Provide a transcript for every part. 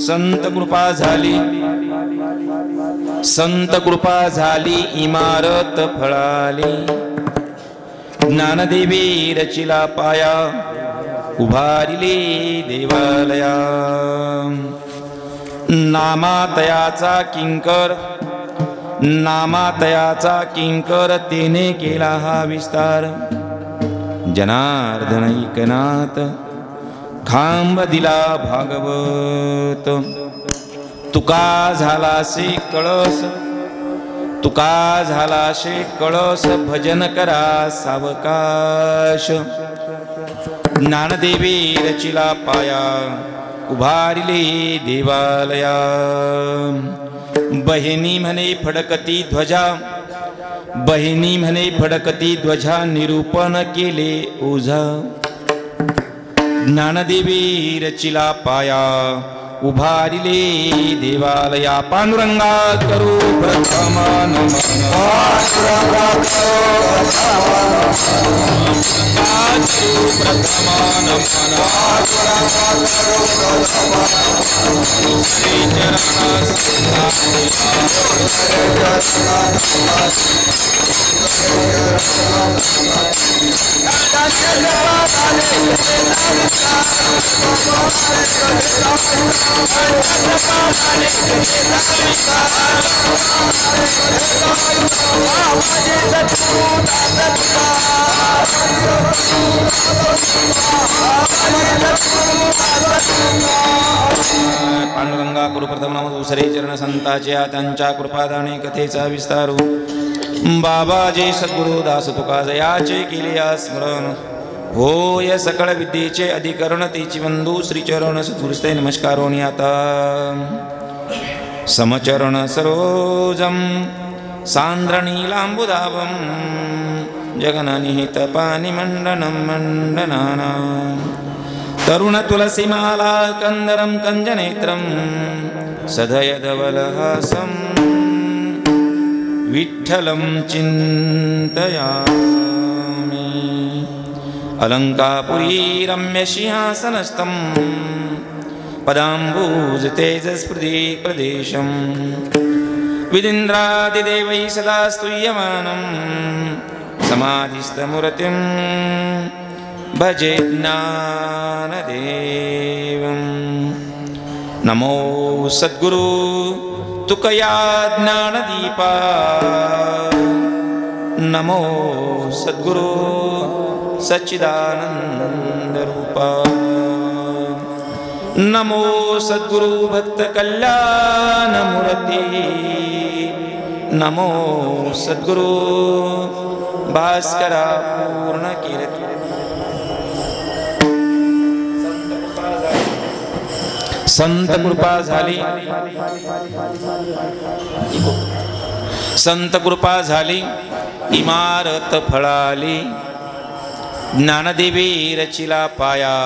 संत कृपा झाली, संत कृपा झाली, इमारत फळाली. ज्ञानदेवी रचिला पाया, उभारिले देवालया. नामातयाचा किंकर, नामातयाचा किंकर, तेने केला हा विस्तार. जनार्दन ऐकनाथ, खांब दिला भागवत. तुका झालासे कळस, तुका झालासे कळस, भजन करा सावकाश. ज्ञानदेवी रचिला पाया, उभारिले देवालया. बहिणी म्हणे फडकती ध्वजा, बहिणी म्हणे फडकती ध्वजा, निरूपण केले ओझा. ज्ञानदेवी रचिला पाया, उभारिले देवालया. पांडुरंगा करू प्रथम नमन, पांडुरंगा करू प्रथम नमन, पांडुरंगा करू प्रथम नमन, दुसरे चरण संताच्या त्यांच्या कृपादाने कथेचा विस्तारू. बाबाजी सद्गुरु दास तुकाजयाचे केले स्मरण. होय सकळ विद्येचे अधिकरण, तेची बंधू श्रीचरण सद्गुरुस्ते नमस्कारोनी. आता समचरण सरोजम सांद्र नीलांबुदाभम, जगननिहित पानी मंडनम मंडनाना. तरुण तुलसीमाला कंदरम कंजनेत्रम, सदय धवलहासम विठ्ठलं चिंतयामि. अलंकापुरी रम्य सिंहासनस्थं, पदाम्बुज तेजस्पृथि प्रदेशं. विदिन्द्रादिदेवैः सदा स्तूयमानं, समाधिस्थमूर्तिं भजे ज्ञानदेवं. नमो सद्गुरु तुकया ज्ञानदीपा, नमो सद्गुरु सच्चिदानंद रूपा. नमो सद्गुरु भक्त कल्याण मूर्ति, नमो सद्गुरु भास्करा पूर्ण कीर्ति. संत कृपा झाली, संत कृपा झाली, इमारत फळाली. ज्ञानदेवी रचिला पाया,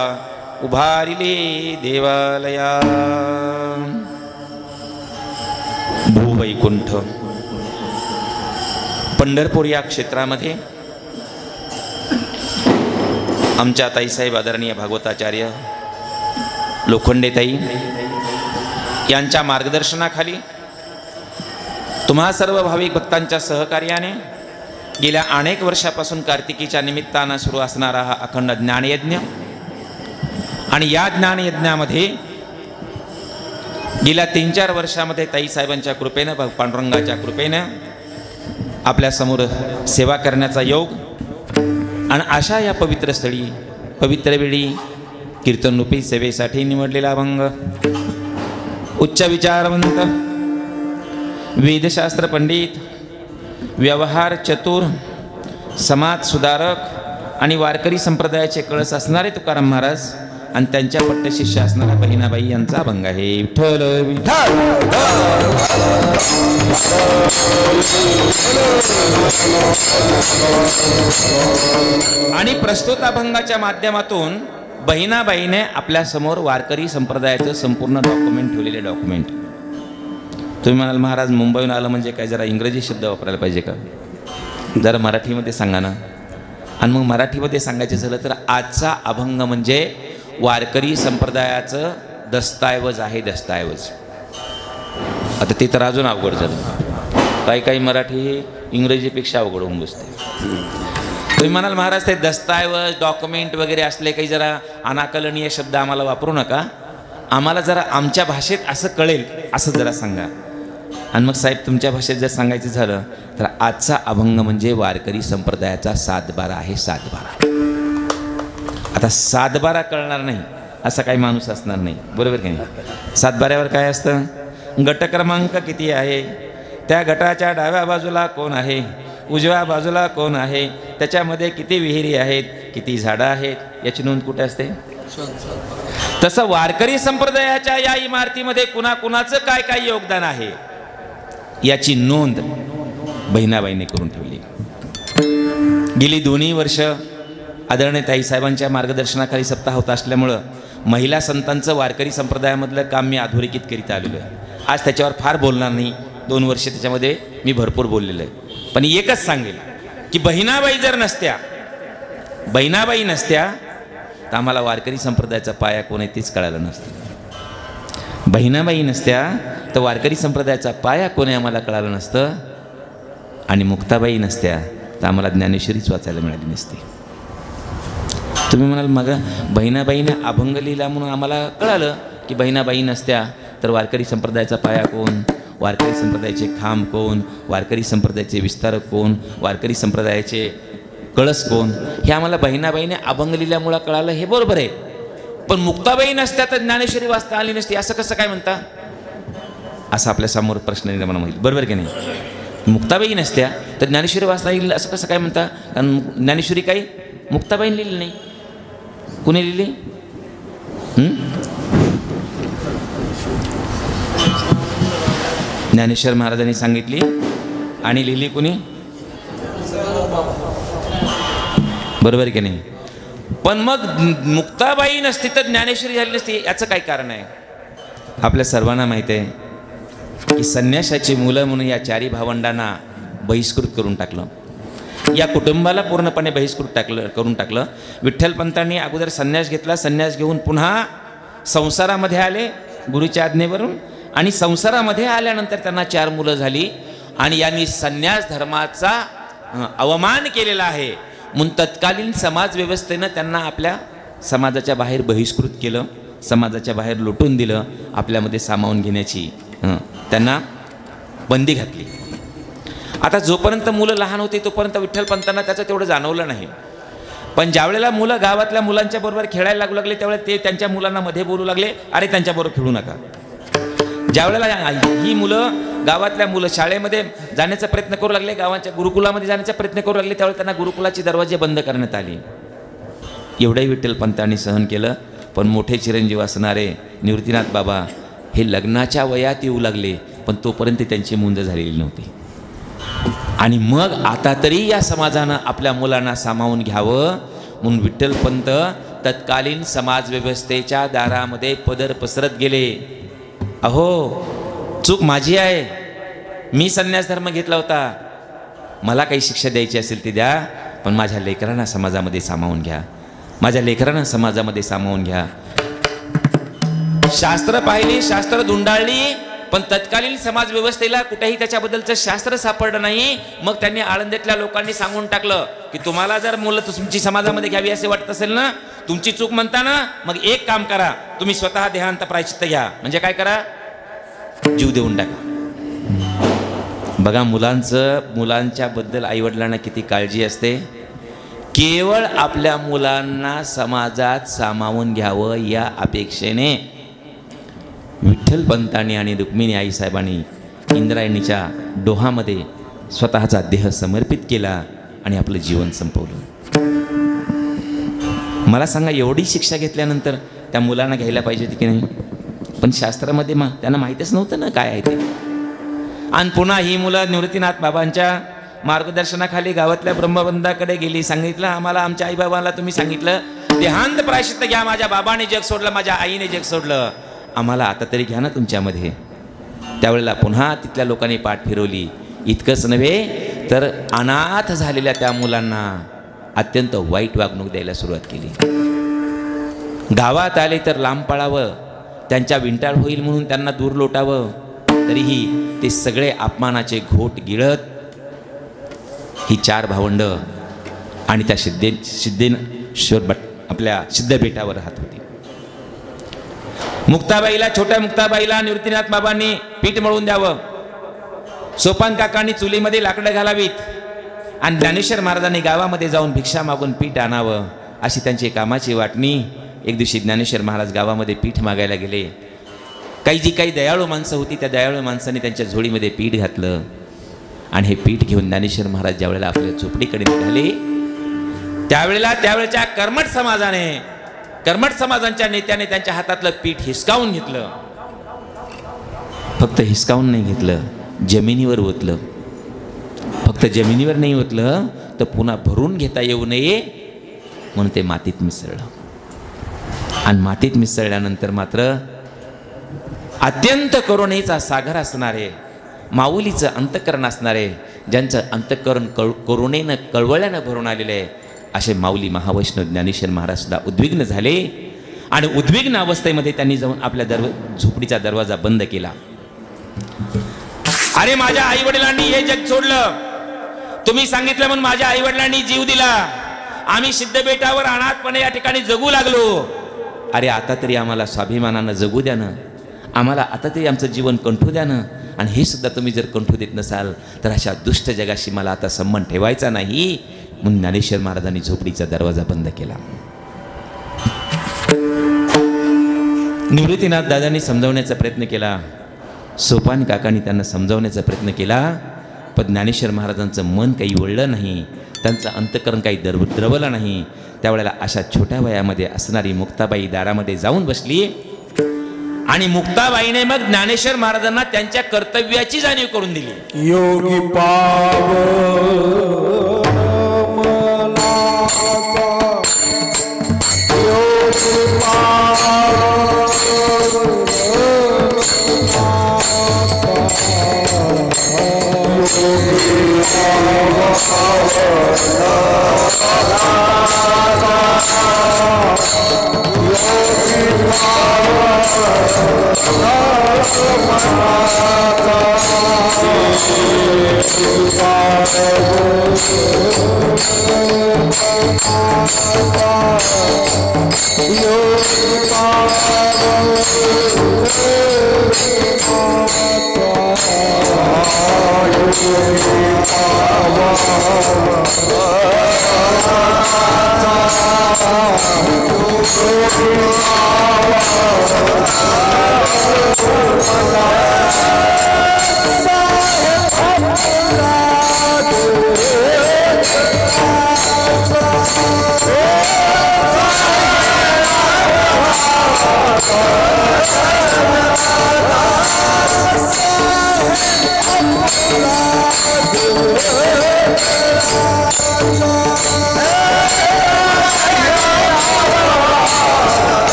उभारिले देवालया. भूवैकुंठ पंढरपूर या क्षेत्रामध्ये आमच्या ताईसाहेब आदरणीय भागवताचार्य लोखंडेताई यांच्या मार्गदर्शनाखाली, तुम्हा सर्व भाविक भक्तांच्या सहकार्याने गेल्या अनेक वर्षापासून कार्तिकीच्या निमित्तानं सुरू असणारा हा अखंड ज्ञानयज्ञ, आणि या ज्ञानयज्ञामध्ये गेल्या 3-4 वर्षामध्ये ताईसाहेबांच्या कृपेनं, पांडुरंगाच्या कृपेनं आपल्यासमोर सेवा करण्याचा योग, आणि अशा या पवित्र स्थळी पवित्र वेळी कीर्तनरूपी सेवेसाठी निवडलेला अभंग, उच्च विचारवंत, वेदशास्त्र पंडित, व्यवहार चतुर, समाज सुधारक आणि वारकरी संप्रदायाचे कळस असणारे तुकाराम महाराज आणि त्यांच्या पट्टशिष्य असणाऱ्या बहिणाबाई यांचा अभंग आहे. विठ्ठल विठ्ठल. आणि प्रस्तुत अभंगाच्या माध्यमातून बहिणाबाईने आपल्या समोर वारकरी संप्रदायाचं संपूर्ण डॉक्युमेंट ठेवलेले डॉक्युमेंट. तुम्ही म्हणाल महाराज मुंबईहून आलं म्हणजे काय, जरा इंग्रजी शब्द वापरायला पाहिजे का, जरा मराठीमध्ये सांगा ना. आणि मग मराठीमध्ये सांगायचं झालं तर आजचा अभंग म्हणजे वारकरी संप्रदायाचं दस्तऐवज आहे, दस्तऐवज. आता ते तर अजून अवघड झालं. काही मराठी इंग्रजीपेक्षा अवघड होऊन बसते. तुम्ही म्हणाल महाराज ते दस्तऐवज डॉक्युमेंट वगैरे असले काही जरा अनाकलनीय शब्द आम्हाला वापरू नका, आम्हाला जरा आमच्या भाषेत असं कळेल असं जरा सांगा. आणि मग साहेब तुमच्या भाषेत जर सांगायचं झालं तर आजचा अभंग म्हणजे वारकरी संप्रदायाचा 7-12 आहे. 7-12. आता 7-12 कळणार नाही असा काही माणूस असणार नाही, बरोबर की नाही. 7-12वर काय असतं? गट क्रमांक किती आहे, त्या गटाच्या डाव्या बाजूला कोण आहे, उजव्या बाजूला कोण आहे, त्याच्यामध्ये किती विहिरी आहेत, किती झाडं आहेत, याची नोंद कुठे असते? तसं वारकरी संप्रदायाच्या या इमारतीमध्ये कुणाकुणाचं काय काय योगदान आहे याची नोंद बहिणाबाईंनी करून ठेवली. गेली 2 वर्ष आदरणीय ताईसाहेबांच्या मार्गदर्शनाखाली सप्ताह होत असल्यामुळं महिला संतांचं वारकरी संप्रदायामधलं काम मी अधोरेखित करीत आलेलो आहे. आज त्याच्यावर फार बोलणार नाही, 2 वर्ष त्याच्यामध्ये मी भरपूर बोललेलो आहे. पण एकच सांगेल की बहिणाबाई जर नसत्या, बहिणाबाई नसत्या तर आम्हाला वारकरी संप्रदायाचा पाया कोण आहे तेच कळालं नसतं. बहिणाबाई नसत्या तर वारकरी संप्रदायाचा पाया कोण आहे आम्हाला कळालं नसतं. आणि मुक्ताबाई नसत्या तर आम्हाला ज्ञानेश्वरीच वाचायला मिळाली नसती. तुम्ही म्हणाल मग बहिणाबाईने अभंग लिहिला म्हणून आम्हाला कळालं की बहिणाबाई नसत्या तर वारकरी संप्रदायाचा पाया कोण, वारकरी संप्रदायाचे खांब कोण, वारकरी संप्रदायाचे विस्तारक कोण, वारकरी संप्रदायाचे कळस कोण, हे आम्हाला बहिणाबाईने अभंग लिहिल्यामुळं कळालं, हे बरोबर आहे. पण मुक्ताबाई नसत्या तर ज्ञानेश्वरी वाचता आली नसती असं कसं काय म्हणता? असा आपल्या समोर प्रश्न निर्माण होईल, बरोबर की नाही. मुक्ताबाई नसत्या तर ज्ञानेश्वरी वाचता येईल असं कसं काय म्हणता? कारण ज्ञानेश्वरी काही मुक्ताबाईने लिहिली नाही. कुणी लिहिली? ज्ञानेश्वर महाराजांनी सांगितली आणि लिहिली कुणी? बरोबर की नाही. पण मग मुक्ताबाई नसती तर ज्ञानेश्वरी झाली नसती याचं काय कारण आहे? आपल्या सर्वांना माहिती आहे की संन्यासाची मुलं म्हणून या 4 भावंडांना बहिष्कृत करून टाकलं, या कुटुंबाला पूर्णपणे बहिष्कृत करून टाकलं. विठ्ठलपंतांनी अगोदर संन्यास घेतला, संन्यास घेऊन पुन्हा संसारामध्ये आले गुरुच्या आज्ञेवरून, आणि संसारामध्ये आल्यानंतर त्यांना 4 मुलं झाली. आणि यांनी संन्यास धर्माचा अवमान केलेला आहे म्हणून तत्कालीन समाज व्यवस्थेनं त्यांना आपल्या समाजाच्या बाहेर बहिष्कृत केलं, समाजाच्या बाहेर लुटून दिलं, आपल्यामध्ये सामावून घेण्याची त्यांना बंदी घातली. आता जोपर्यंत मुलं लहान होती तोपर्यंत विठ्ठलपंतांना त्याचं तेवढं जाणवलं नाही. पण ज्यावेळेला मुलं गावातल्या मुलांच्या बरोबर खेळायला लागू लागले त्यावेळेला ते त्यांच्या मुलांना मध्ये बोलू लागले, अरे त्यांच्याबरोबर खेळू नका. ज्यावेळेला ही मुलं गावातल्या मुलं शाळेमध्ये जाण्याचा प्रयत्न करू लागले, गावाच्या गुरुकुलामध्ये जाण्याचा प्रयत्न करू लागले, त्यावेळेला त्यांना गुरुकुलाचे दरवाजे बंद करण्यात आले. एवढंही विठ्ठलपंतांनी सहन केलं. पण मोठे चिरंजीव असणारे निवृत्तीनाथ बाबा हे लग्नाच्या वयात येऊ लागले, पण तोपर्यंत त्यांची मुंज झालेली नव्हती. आणि मग आता तरी या समाजानं आपल्या मुलांना सामावून घ्यावं म्हणून विठ्ठलपंत तत्कालीन समाज व्यवस्थेच्या दारामध्ये पदर पसरत गेले. अहो चूक माझी आहे, मी संन्यास धर्म घेतला होता, मला काही शिक्षा द्यायची असेल ती द्या, पण माझ्या लेकरांना समाजामध्ये सामावून घ्या, माझ्या लेकरांना समाजामध्ये सामावून घ्या. शास्त्र पाहिली, शास्त्र धुंडाळली, पण तत्कालीन समाज व्यवस्थेला कुठेही त्याच्याबद्दलचं शास्त्र सापडलं नाही. मग त्यांनी आळंदीतल्या लोकांनी सांगून टाकलं की तुम्हाला जर मुलं तुमची समाजामध्ये घ्यावी असे वाटत असेल ना, तुमची चूक म्हणता ना, मग एक काम करा, तुम्ही स्वतः देहांत प्रायश्चित्त घ्या. म्हणजे काय करा? जीव देऊन टाका. बघा मुलांच्या बद्दल आईवडिलांना किती काळजी असते. केवळ आपल्या मुलांना समाजात सामावून घ्यावं या अपेक्षेने विठ्ठलपंतांनी आणि रुक्मिणी आईसाहेबांनी इंद्रायणीच्या डोहामध्ये स्वतःचा देह समर्पित केला आणि आपलं जीवन संपवलं. मला सांगा, एवढी शिक्षा घेतल्यानंतर त्या मुलांना घ्यायला पाहिजे होती की नाही? पण शास्त्रामध्ये त्यांना माहीतच नव्हतं ना काय आहे ते. आणि पुन्हा ही मुलं निवृत्तीनाथ बाबांच्या मार्गदर्शनाखाली गावातल्या ब्रह्मबंधाकडे गेली. सांगितलं, आम्हाला आमच्या आईबाबांना तुम्ही सांगितलं देहांत प्रायश्चित्त घ्या, माझ्या बाबाने जग सोडलं, माझ्या आईने जग सोडलं, आम्हाला आता तरी घ्या ना तुमच्यामध्ये. त्यावेळेला पुन्हा तिथल्या लोकांनी पाठ फिरवली. इतकंच नव्हे तर अनाथ झालेल्या त्या मुलांना अत्यंत वाईट वागणूक द्यायला सुरुवात केली. गावात आले तर लांब पळावं, त्यांच्या विंटाळ होईल म्हणून त्यांना दूर लोटावं, तरीही ते सगळे अपमानाचे घोट गिळत ही 4 भावंड आणि त्या सिद्धेश्वर आपल्या सिद्धपीठावर राहत होती. मुक्ताबाईला, छोट्या मुक्ताबाईला निवृत्तीनाथ बाबांनी पीठ मळून द्यावं, सोपान काकांनी चुलीमध्ये लाकडं घालावीत आणि ज्ञानेश्वर महाराजांनी गावामध्ये जाऊन भिक्षा मागून पीठ आणावं, अशी त्यांची कामाची वाटणी. एक दिवशी ज्ञानेश्वर महाराज गावामध्ये पीठ मागायला गेले. जी काही दयाळू माणसं होती त्या दयाळू माणसांनी त्यांच्या झोळीमध्ये पीठ घातलं आणि हे पीठ घेऊन ज्ञानेश्वर महाराज ज्या वेळेला आपल्या झोपडीकडे निघाले, त्यावेळेच्या कर्मठ समाजांच्या नेत्याने त्यांच्या हातातलं पीठ हिसकावून घेतलं. फक्त हिसकावून नाही घेतलं, जमिनीवर ओतलं. फक्त जमिनीवर नाही ओतलं तर पुन्हा भरून घेता येऊ नये म्हणून ते मातीत मिसळलं. आणि मातीत मिसळल्यानंतर मात्र अत्यंत करुणेचा सागर असणारे, माऊलीचं अंतःकरण असणारे, ज्यांचं अंतःकरण करुणेनं कळवळ्यानं भरून आलेलं आहे, असे माऊली महावैष्णव ज्ञानेश्वर महाराज सुद्धा उद्विग्न झाले. आणि उद्विग्न अवस्थेमध्ये त्यांनी जाऊन आपल्या झोपडीचा दरवाजा बंद केला. अरे माझ्या आई वडिलांनी हे जग सोडलं, तुम्ही सांगितलं म्हणून माझ्या आई वडिलांनी जीव दिला, आम्ही सिद्धबेटावर अनाथपणे या ठिकाणी जगू लागलो. अरे आता तरी आम्हाला स्वाभिमानानं जगू द्या ना, आम्हाला आता तरी आमचं जीवन कंठू द्या ना. आणि हे सुद्धा तुम्ही जर कंठू देत नसाल तर अशा दुष्ट जगाशी मला आता संबंध ठेवायचा नाही म्हणून ज्ञानेश्वर महाराजांनी झोपडीचा दरवाजा बंद केला. निवृत्तीनाथ दादांनी समजावण्याचा प्रयत्न केला, सोपान काकांनी त्यांना समजावण्याचा प्रयत्न केला, पण ज्ञानेश्वर महाराजांचं मन काही वळलं नाही, त्यांचं अंतःकरण काही द्रवलं नाही. त्यावेळेला अशा छोट्या वयामध्ये असणारी मुक्ताबाई दारामध्ये जाऊन बसली आणि मुक्ताबाईने मग ज्ञानेश्वर महाराजांना त्यांच्या कर्तव्याची जाणीव करून दिली. योगी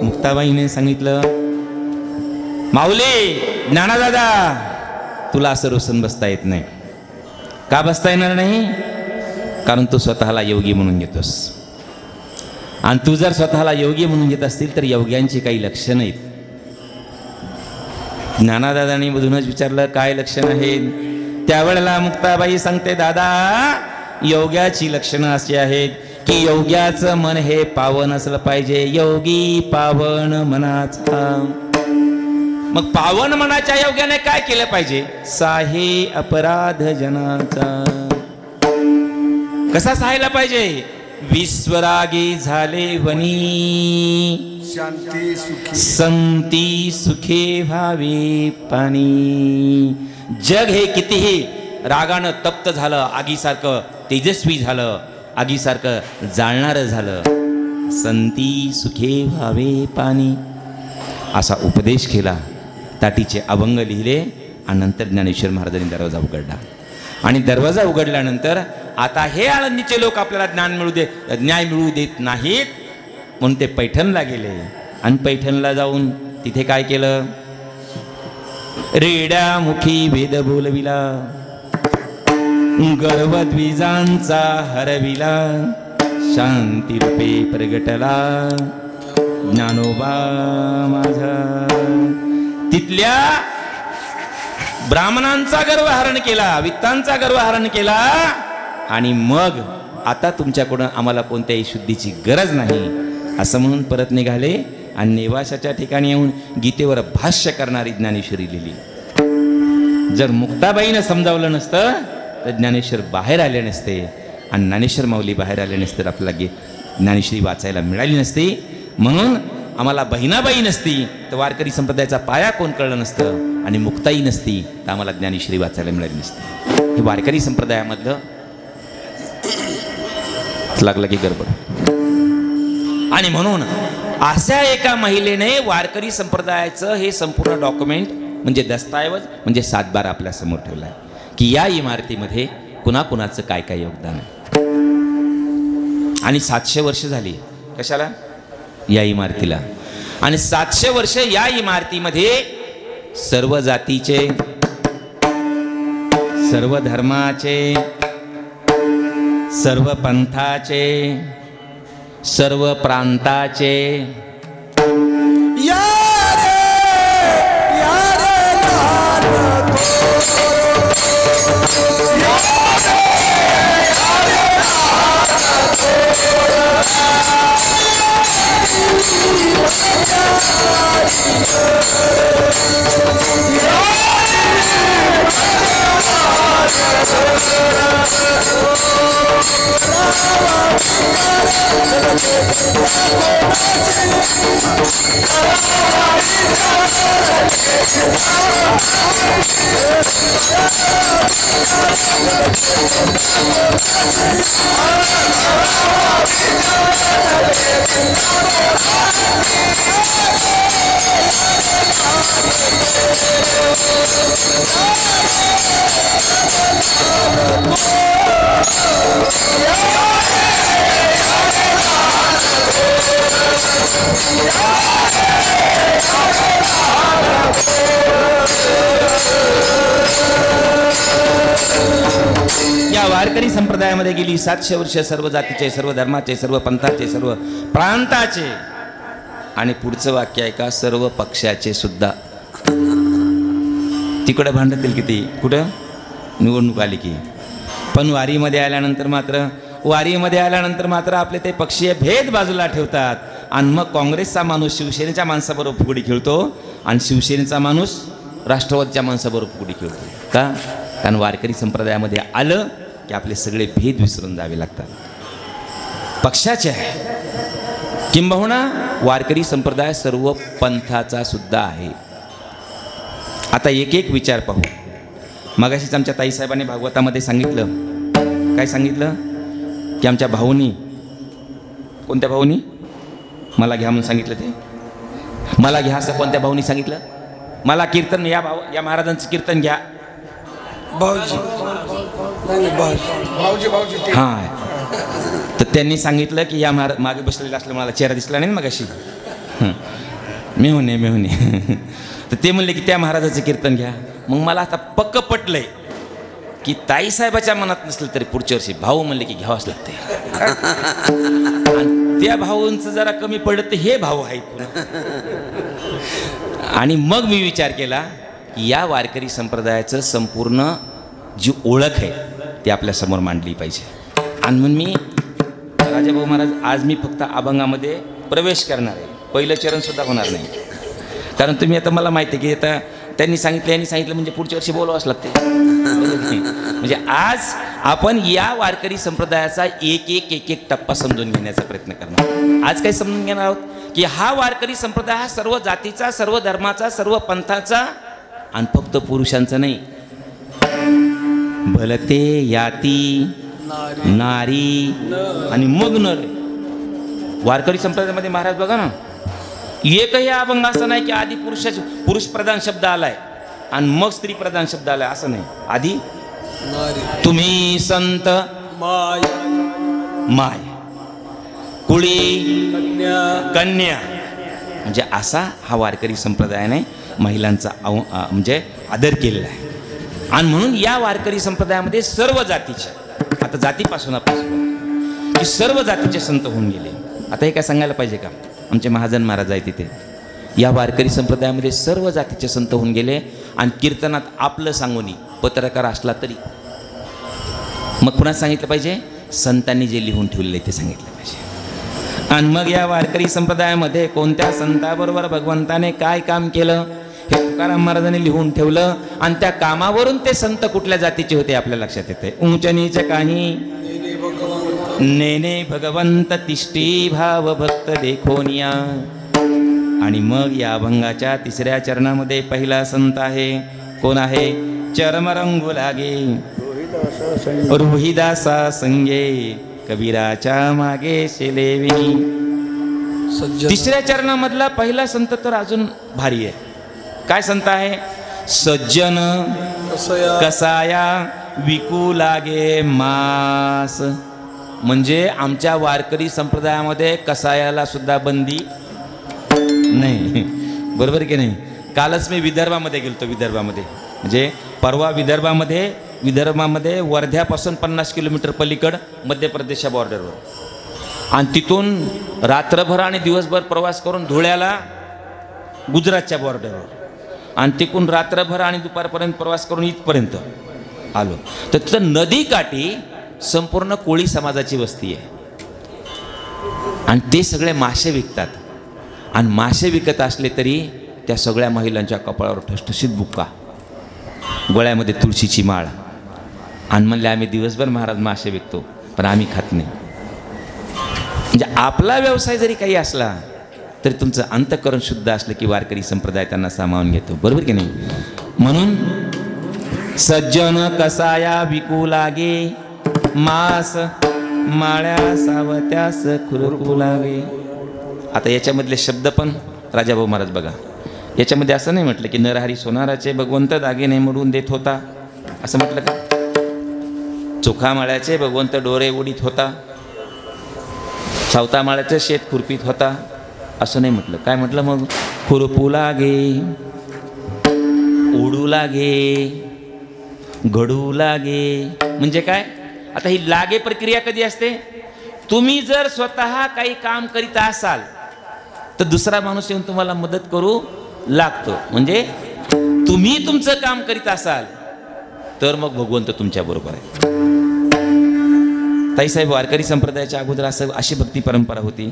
मुक्ताबाईने सांगितलं, माऊली ज्ञानादादा, तुला असं रोसन बसता येत नाही. का बसता येणार नाही? कारण तू स्वतःला योगी म्हणून घेतोस, आणि तू जर स्वतःला योगी म्हणून घेत असतील तर योग्यांची काही लक्षणं आहेत. ज्ञानादादांनी मधूनच विचारलं, काय लक्षण आहेत? त्यावेळेला मुक्ताबाई सांगते, दादा योग्याची लक्षणं अशी आहेत की योग्याचं मन हे पावन असलं पाहिजे, योगी पावन मनाचा. मग पावन मनाच्या योग्याने काय केलं पाहिजे? साहे अपराध जनाचा. कसा सहायला पाहिजे? विश्वरागी झाले वनी शांती सुखी संती सुखे व्हावे पाणी. जग हे कितीही रागानं तप्त झालं, आगीसारखं तेजस्वी झालं, आगीसारखं जाळणारं झालं, संती सुखे व्हावे पाणी असा उपदेश केला. ताटीचे अभंग लिहिले आणि नंतर ज्ञानेश्वर महाराजांनी दरवाजा उघडला. आणि दरवाजा उघडल्यानंतर आता हे आळंदीचे लोक आपल्याला न्याय मिळवू देत नाहीत म्हणून ते पैठणला गेले. आणि पैठणला जाऊन तिथे काय केलं? रेड्यामुखी वेद बोलविला, गर्वद्विजांचा हरविला, शांती रूपे प्रगटला ज्ञानोबा माझा. तिथल्या ब्राह्मणांचा गर्वहरण केला, वित्तांचा गर्वहरण केला. आणि मग आता तुमच्याकडून आम्हाला कोणत्याही शुद्धीची गरज नाही असं म्हणून परत निघाले. आणि नेवाशाच्या ठिकाणी येऊन गीतेवर भाष्य करणारी ज्ञानेश्वरी लिहिली. जर मुक्ताबाईनं समजावलं नसतं तर ज्ञानेश्वर बाहेर आले नसते. आणि ज्ञानेश्वर माऊली बाहेर आले नसते तर आपल्याला ज्ञानेश्वरी वाचायला मिळाली नसती. म्हणून आम्हाला बहिणाबाई नसती तर वारकरी संप्रदायाचा पाया कोण कळलं नसतं. आणि मुक्ताई नसती तर आम्हाला ज्ञानेश्वरी वाचायला मिळाली नसती. हे वारकरी संप्रदायामधलं लागलं की गडबड. आणि म्हणून अशा एका महिलेने वारकरी संप्रदायाचं हे संपूर्ण डॉक्युमेंट म्हणजे दस्तऐवज म्हणजे सातबारा आपल्या समोर ठेवला आहे की या इमारतीमध्ये कुणाकुणाचं काय काय योगदान आहे. आणि 700 वर्ष झाली कशाला? या इमारतीला. आणि 700 वर्ष या इमारतीमध्ये सर्व जातीचे, सर्व धर्माचे, सर्व पंथाचे, सर्व प्रांताचे या वारकरी संप्रदायामध्ये गेली 700 वर्ष सर्व जातीचे, सर्व धर्माचे, सर्व पंथाचे, सर्व प्रांताचे. आणि पुढचं वाक्य आहे का? सर्व पक्षाचे सुद्धा. तिकडे भांडतील किती, कुठं निवडणूक आली की. पण वारीमध्ये आल्यानंतर मात्र आपले ते पक्षीय भेद बाजूला ठेवतात. आणि मग काँग्रेसचा माणूस शिवसेनेच्या माणसाबरोबर फुगडी खेळतो आणि शिवसेनेचा माणूस राष्ट्रवादीच्या माणसाबरोबर फुगडी खेळतो. का? कारण वारकरी संप्रदायामध्ये आलं की आपले सगळे भेद विसरून जावे लागतात. पक्षाचे आहे किंबहुना वारकरी संप्रदाय सर्व पंथाचा सुद्धा आहे. आता एक एक विचार पाहू. मगाशीच आमच्या ताईसाहेबांनी भागवतामध्ये सांगितलं, काय सांगितलं? की आमच्या भाऊनी, कोणत्या भाऊनी? मला घ्या म्हणून सांगितलं. ते मला घ्या असं कोणत्या भाऊनी सांगितलं? मला कीर्तन या महाराजांचं कीर्तन घ्या. हां, तर त्यांनी सांगितलं की या मागे बसलेलं असलं, मला चेहरा दिसला नाही मगाशी, मेहुणे तर ते म्हणले की त्या महाराजाचं कीर्तन घ्या. मग मला आता पक्क पटलंय की ताईसाहेबाच्या मनात नसलं तरी पुढच्या वर्षी भाऊ म्हणले की घ्यावंच लागते. आणि त्या भाऊंचं जरा कमी पडलं तर हे भाऊ आहेत. आणि मग मी विचार केला की या वारकरी संप्रदायाचं संपूर्ण जी ओळख आहे ती आपल्यासमोर मांडली पाहिजे. आणि म्हणून मी राजाभाऊ महाराज, आज मी फक्त अभंगामध्ये प्रवेश करणार आहे, पहिलं चरण सुद्धा होणार नाही. कारण तुम्ही आता मला माहिती आहे की आता त्यांनी सांगितलं म्हणजे पुढच्या वर्षी बोलावंच लागते. म्हणजे आज आपण या वारकरी संप्रदायाचा एक टप्पा समजून घेण्याचा प्रयत्न करणार. आज काय समजून घेणार आहोत की हा वारकरी संप्रदाय हा सर्व जातीचा, सर्व धर्माचा, सर्व पंथाचा आणि फक्त पुरुषांचा नाही. भलते याती नारी आणि मग नर. वारकरी संप्रदायामध्ये महाराज बघा ना, एकही अभंग असं नाही की आधी पुरुष प्रधान शब्द आलाय आणि मग स्त्री प्रधान शब्द आलाय, असं नाही. आधी तुम्ही संत माय कुळी कन्या, म्हणजे असा हा वारकरी संप्रदायाने महिलांचा म्हणजे आदर केलेला आहे. आणि म्हणून या वारकरी संप्रदायामध्ये सर्व जातीचे, आता जातीपासून आपण की सर्व जातीचे संत होऊन गेले. आता हे काय सांगायला पाहिजे का, आमचे महाजन महाराज आहे तिथे या वारकरी संप्रदायामध्ये सर्व जातीचे संत होऊन गेले. आणि कीर्तनात आपलं सांगूनी पत्रकार असला तरी मग पुन्हा सांगितलं पाहिजे, संतांनी जे लिहून ठेवलेलं ते सांगितलं पाहिजे. आणि मग या वारकरी संप्रदायामध्ये कोणत्या संताबरोबर भगवंताने काय काम केलं हे तुकाराम महाराजांनी लिहून ठेवलं. आणि त्या कामावरून ते संत कुठल्या जातीचे होते आपल्या लक्षात येते. उंच नीच काही नेने भगवंत तिष्ठी भाव भक्त देखोनिया. आणि मग या अभंगाच्या तिसऱ्या चरणामध्ये पहिला संत आहे, कोण आहे, चर्मरंगू लागे रोहिदासा संगे कबीराच्या मागे शेलेवी. तिसऱ्या चरणामधला पहिला संत तर अजून भारी आहे. काय संत आहे, सज्जन कसाया विकू लागे मास. म्हणजे आमच्या वारकरी संप्रदायामध्ये कसायाला सुद्धा बंदी नाही. बरोबर की नाही. कालच मी विदर्भामध्ये गेलतो. विदर्भामध्ये म्हणजे परवा विदर्भामध्ये वर्ध्यापासून 50 किलोमीटर पलीकड मध्य प्रदेशच्या बॉर्डरवर, आणि तिथून रात्रभर आणि दिवसभर प्रवास करून धुळ्याला गुजरातच्या बॉर्डरवर, आणि तिथून रात्रभर आणि दुपारपर्यंत प्रवास करून इथपर्यंत आलो. तर तिथं नदीकाठी संपूर्ण कोळी समाजाची वस्ती आहे. आणि ते सगळे मासे विकतात. आणि मासे विकत असले तरी त्या सगळ्या महिलांच्या कपाळावर ठसठशीत बुक्का, गळ्यामध्ये तुळशीची माळ. आणि म्हणले आम्ही दिवसभर महाराज मासे विकतो पण आम्ही खात नाही. म्हणजे आपला व्यवसाय जरी काही असला तरी तुमचं अंतःकरण शुद्ध असलं की वारकरी संप्रदाय त्यांना सामावून घेतो. बरोबर की नाही. म्हणून सज्जन कसाया विकू लागे मास माळ्या सावत्यास खुरकू लागे. आता याच्यामधले शब्द पण राजाभाऊ महाराज बघा, याच्यामध्ये असं नाही म्हटलं की नरहरी सोनाराचे भगवंत दागिने मोडून देत होता, असं म्हटलं का. चोखा माळ्याचे भगवंत डोरे उडीत होता, सावता माळ्याचं शेत खुरपीत होता, असं नाही म्हटलं. काय म्हटलं मग, खुरपू लागे, उडू लागे, घडू लागे. म्हणजे काय, आता ही लागे प्रक्रिया कधी असते, तुम्ही जर स्वतः काही काम करीत असाल तर दुसरा माणूस येऊन तुम्हाला मदत करू लागतो. म्हणजे तुम्ही तुमचं काम करीत असाल तर मग भगवंत तुमच्या बरोबर आहे. ताईसाहेब, वारकरी संप्रदायाच्या अगोदर अशी भक्ती परंपरा होती.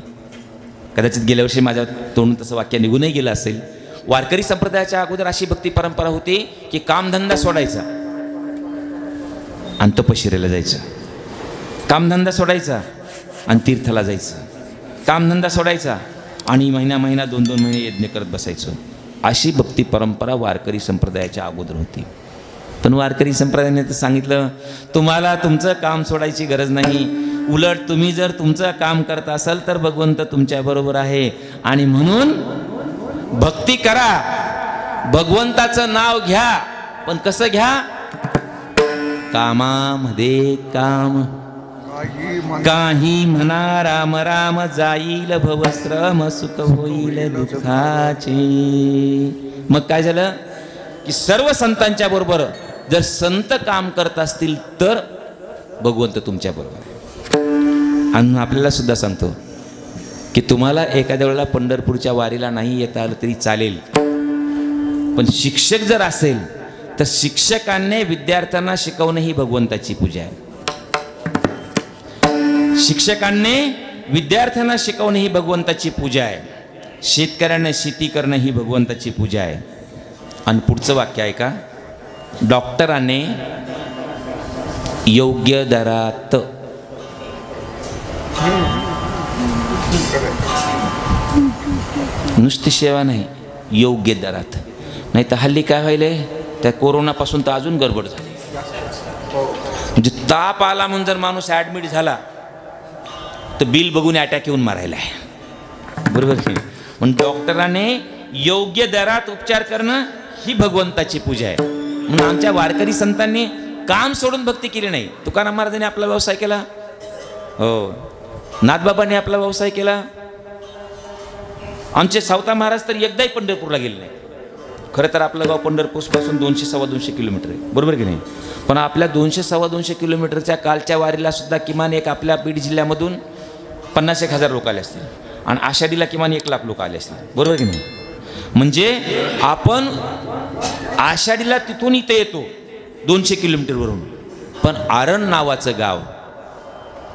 कदाचित गेल्या वर्षी माझ्या तोंडून तसं वाक्य निघूनही गेलं असेल. वारकरी संप्रदायाच्या अगोदर अशी भक्ती परंपरा होती की कामधंदा सोडायचा आणि तपश्चर्येला जायचं, कामधंदा सोडायचा आणि तीर्थाला जायचं, कामधंदा सोडायचा आणि महिना 2 महिने यज्ञ करत बसायचं. अशी भक्ती परंपरा वारकरी संप्रदायाच्या अगोदर होती. पण वारकरी संप्रदायाने तर सांगितलं तुम्हाला तुमचं काम सोडायची गरज नाही, उलट तुम्ही जर तुमचं काम करत असाल तर भगवंत तुमच्या बरोबर आहे. आणि म्हणून भक्ती करा, भगवंताचं नाव घ्या, पण कसं घ्या, कामामध्ये काम. काही म्हणा राम राम जाईल भवश्रम सुख होईल दुःखाचे. मग काय झालं की सर्व संतांच्या बरोबर जर संत काम करत असतील तर भगवंत तुमच्या बरोबर आहे. आणि आपल्याला सुद्धा सांगतो की तुम्हाला एखाद्या वेळेला पंढरपूरच्या वारीला नाही येता आलं तरी चालेल, पण शिक्षक जर असेल तर शिक्षकांनी विद्यार्थ्यांना शिकवणं ही भगवंताची पूजा आहे. शिक्षकांनी विद्यार्थ्यांना शिकवणं ही भगवंताची पूजा आहे. शेतकऱ्यांना शेती करणं ही भगवंताची पूजा आहे. आणि पुढचं वाक्य आहे का, डॉक्टराने योग्य दरात नुसती सेवा नाही, योग्य दरात. नाही तर हल्ली काय व्हायलंय, त्या कोरोनापासून तर अजून गडबड झाली. म्हणजे ताप आला म्हणून जर माणूस ॲडमिट झाला तर बिल बघून अटॅक येऊन मारायला आहे, बरोबर की. पण डॉक्टराने योग्य दरात उपचार करणं ही भगवंताची पूजा आहे. म्हणून आमच्या वारकरी संतांनी काम सोडून भक्ती केली नाही. तुकाराम महाराजांनी आपला व्यवसाय केला, हो. नाथबाबांनी आपला व्यवसाय केला. आमचे सावता महाराज तर एकदाही पंढरपूरला गेले नाही. खरं तर आपलं गाव पंढरपूरपासून 200-250 किलोमीटर आहे, बरोबर की नाही. पण आपल्या 200-250 किलोमीटरच्या कालच्या वारीला सुद्धा किमान एक आपल्या बीड जिल्ह्यामधून 50,000 लोक आले असतील आणि आषाढीला किमान 1,00,000 लोक आले असतील, बरोबर की नाही. म्हणजे आपण आषाढीला तिथून इथं येतो 200 किलोमीटरवरून, पण आरण नावाचं गाव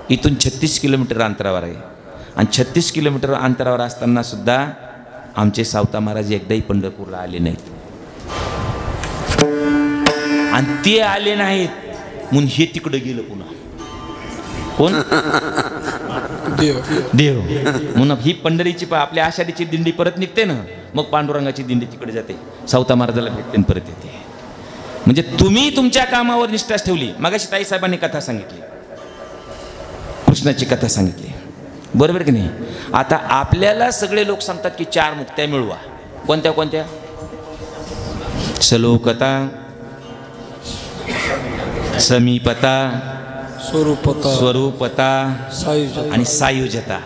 इथून 36 किलोमीटर अंतरावर आहे. आणि 36 किलोमीटर अंतरावर असताना सुद्धा आमचे सावता महाराज एकदाही पंढरपूरला आले नाहीत. आणि ते आले नाहीत म्हणून हे तिकडे गेलं. पुन्हा कोण, देव. म्हणून ही पंढरीची आपल्या आषाढीची दिंडी परत निघते ना, मग पांडुरंगाची दिंडी तिकडे जाते, सावता महाराजाला भेटते परत येते. म्हणजे तुम्ही तुमच्या कामावर निष्ठाच ठेवली. मगाशी ताई साहेबांनी कथा सांगितली, कृष्णाची कथा सांगितली, बरोबर की नाही. आता आपल्याला सगळे लोक सांगतात की 4 मुक्त्या मिळवा. कोणत्या कोणत्या? सलोकता, समीपता, स्वरूपता आणि सायुज्यता.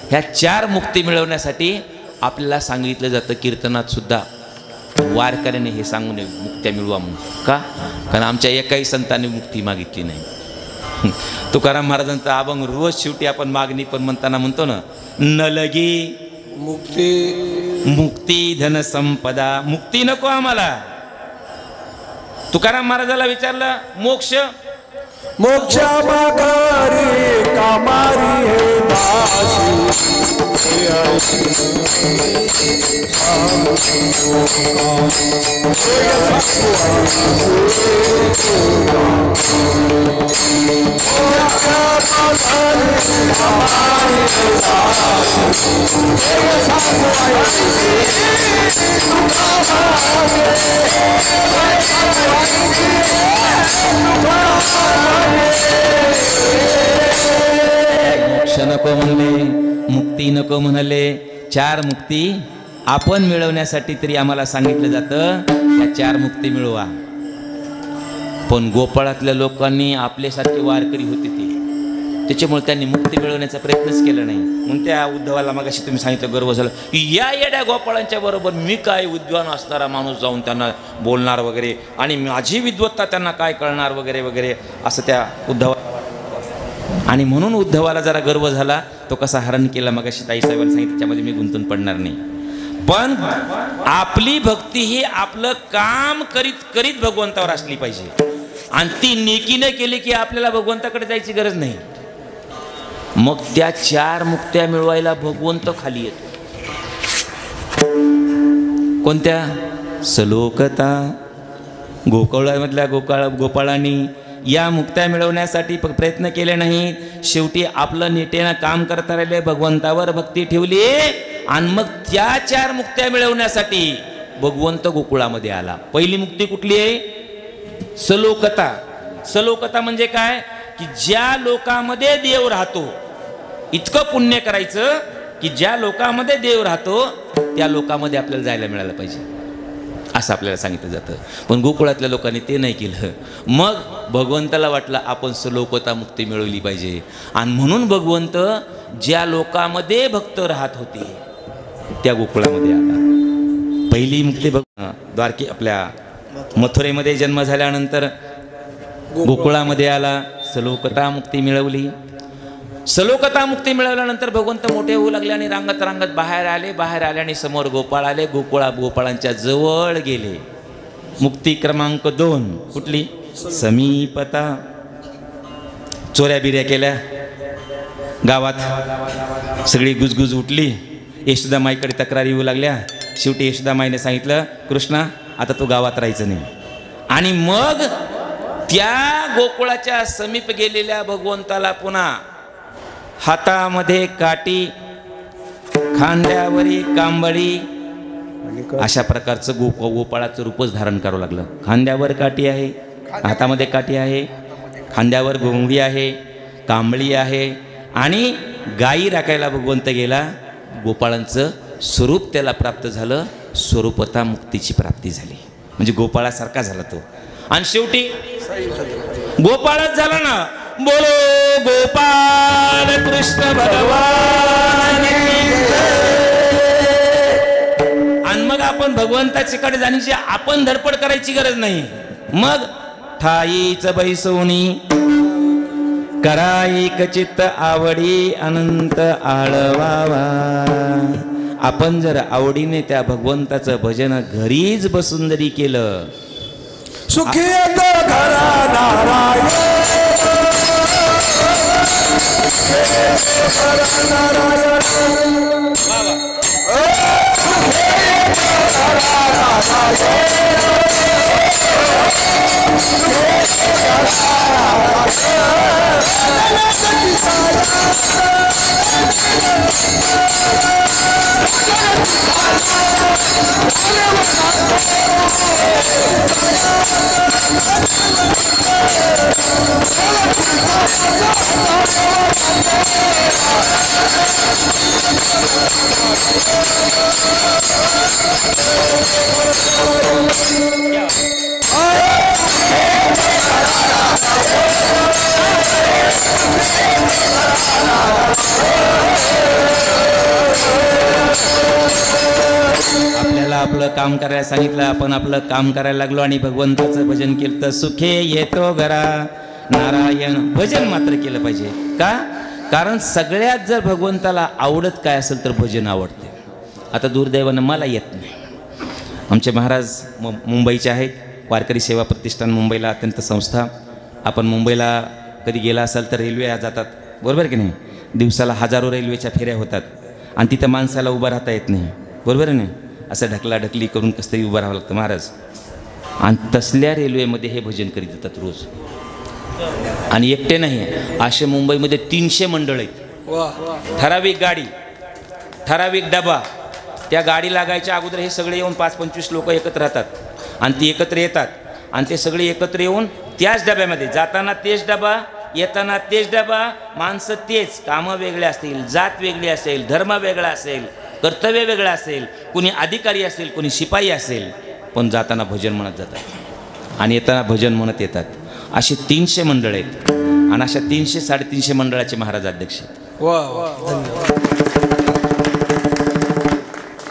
ह्या 4 मुक्ती मिळवण्यासाठी आपल्याला सांगितलं जातं कीर्तनात सुद्धा, वारकऱ्याने हे सांगू नये मुक्त्या मिळवा म्हणून. का? कारण आमच्या एकाही संतांनी मुक्ती मागितली नाही. तुकाराम महाराजांचा अभंग रोज शेवटी आपण मागणी पण म्हणताना म्हणतो ना, न लगी मुक्ती धन संपदा. मुक्ती नको आम्हाला. तुकाराम महाराजाला विचारलं मोक्ष मागारी कामारी हे दासी मोक्ष नको म्हणले, मुक्ती नको म्हणाले. 4 मुक्ती आपण मिळवण्यासाठी तरी आम्हाला सांगितलं जातं, या 4 मुक्ती मिळवा. पण गोपाळातल्या लोकांनी आपल्यासारखे वारकरी होते ते, त्याच्यामुळे त्यांनी मुक्ती मिळवण्याचा प्रयत्नच केला नाही. मग त्या उद्धवाला मगाशी तुम्ही सांगितलं, गर्व झालं, या येड्या गोपाळांच्या बरोबर मी काय विद्वान असणारा माणूस जाऊन त्यांना बोलणार वगैरे, आणि माझी विद्वत्ता त्यांना काय कळणार वगैरे वगैरे, असं त्या उद्धवा. आणि म्हणून उद्धवाला जरा गर्व झाला. तो कसा हरण केला मगाशी ताई साहेबांनी सांगितलं, त्याच्यामध्ये मी गुंतून पडणार नाही. पण आपली भक्ती ही आपलं काम करीत करीत भगवंतावर असली पाहिजे. आणि ती नेकीने केली की आपल्याला भगवंताकडे जायची गरज नाही. मग त्या 4 मुक्त्या मिळवायला भगवंत खाली येतो. कोणत्या? सलोकता. गोकुळामधल्या गोपाळांनी या मुक्त्या मिळवण्यासाठी प्रयत्न केले नाही. शेवटी आपलं नीटेनं काम करता राहिले, भगवंतावर भक्ती ठेवली. आणि मग त्या 4 मुक्त्या मिळवण्यासाठी भगवंत गोकुळामध्ये आला. पहिली मुक्ती कुठली आहे? सलोकता. सलोकता म्हणजे काय? की ज्या लोकांमध्ये देव राहतो, इतकं पुण्य करायचं की ज्या लोकांमध्ये देव राहतो त्या लोकांमध्ये आपल्याला जायला मिळालं पाहिजे, असं आपल्याला सांगितलं जातं. पण गोकुळातल्या लोकांनी ते नाही केलं. मग भगवंताला वाटलं आपण सलोकता मुक्ती मिळवली पाहिजे. आणि म्हणून भगवंत ज्या लोकांमध्ये भक्त राहत होते त्या गोकुळामध्ये आला. पहिली मुक्ती द्वारकी आपल्या मथुरेमध्ये जन्म झाल्यानंतर गोकुळामध्ये आला, सलोकता मुक्ती मिळवली. सलोकता मुक्ती मिळवल्यानंतर भगवंत मोठे होऊ लागले आणि रांगत रांगत बाहेर आले आणि समोर गोपाळ आले. गोपाळांच्या जवळ गेले. मुक्ती क्रमांक 2 कुठली? समीपता. चोऱ्या बिऱ्या केल्या गावात, सगळी गुजगुज उठली. यशोदामाईकडे तक्रारी येऊ लागल्या. शेवटी यशोदामाईने सांगितलं, कृष्णा आता तू गावात राहायचं नाही. आणि मग त्या गोकुळाच्या समीप गेलेल्या भगवंताला पुन्हा हातामध्ये काठी, खांद्यावरी कांबळी, अशा प्रकारचं गोपाळाचं रूपच धारण करावं लागलं. खांद्यावर काठी आहे, हातामध्ये काठी आहे, खांद्यावर घोंगडी आहे, कांबळी आहे आणि गायी राखायला भगवंत गेला. गोपाळांचं स्वरूप त्याला प्राप्त झालं, स्वरूपता मुक्तीची प्राप्ती झाली. म्हणजे गोपाळासारखा झाला तो. आणि शेवटी गोपाळच झाला ना. बोलो गोपाळ कृष्ण भगवान. आणि मग आपण भगवंताच्याकडे जाण्याची आपण धडपड करायची गरज नाही. मग ठाईच बैसोनी कराई चित्त आवडी अनंत आळवावा. आपण जर आवडीने त्या भगवंताचं भजन घरीच बसून जरी केलं, सुखी येतो घरा नारायण. आपल्याला आपलं काम करायला सांगितलं, आपण आपलं काम करायला लागलो आणि भगवंताचं भजन केलं तर सुखे येतो घरा नारायण. भजन मात्र केलं पाहिजे. का? कारण सगळ्यात जर भगवंताला आवडत काय असेल तर भजन आवडते. आता दुर्दैवानं मला येत नाही. आमचे महाराज मुंबईचे आहेत, वारकरी सेवा प्रतिष्ठान मुंबईला अत्यंत संस्था. आपण मुंबईला कधी गेला असाल तर रेल्वे जातात, बरोबर की नाही? दिवसाला हजारो रेल्वेच्या फेऱ्या होतात आणि तिथं माणसाला उभं राहता येत नाही, बरोबर आहे नाही? असं ढकलाढकली करून कसं तरी उभं राहावं लागतं महाराज. आणि तसल्या रेल्वेमध्ये हे भजन करीत जातात रोज. आणि एकटे नाही, असे मुंबईमध्ये 300 मंडळ आहेत. ठराविक गाडी, ठराविक डबा. त्या गाडी लागायच्या अगोदर हे सगळे येऊन 5-25 लोक एकत्र राहतात आणि ती एकत्र येतात आणि ते सगळे एकत्र येऊन त्याच डब्यामध्ये, जाताना तेच डबा, येताना तेच डबा, माणसं तेच, कामं वेगळे असतील, जात वेगळी असेल, धर्म वेगळा असेल, कर्तव्य वेगळं असेल, कुणी अधिकारी असेल, कुणी शिपाई असेल, पण जाताना भजन म्हणत जातात आणि येताना भजन म्हणत येतात. असे 300 मंडळ आहेत आणि अशा 300-350 मंडळाचे महाराज अध्यक्ष आहेत.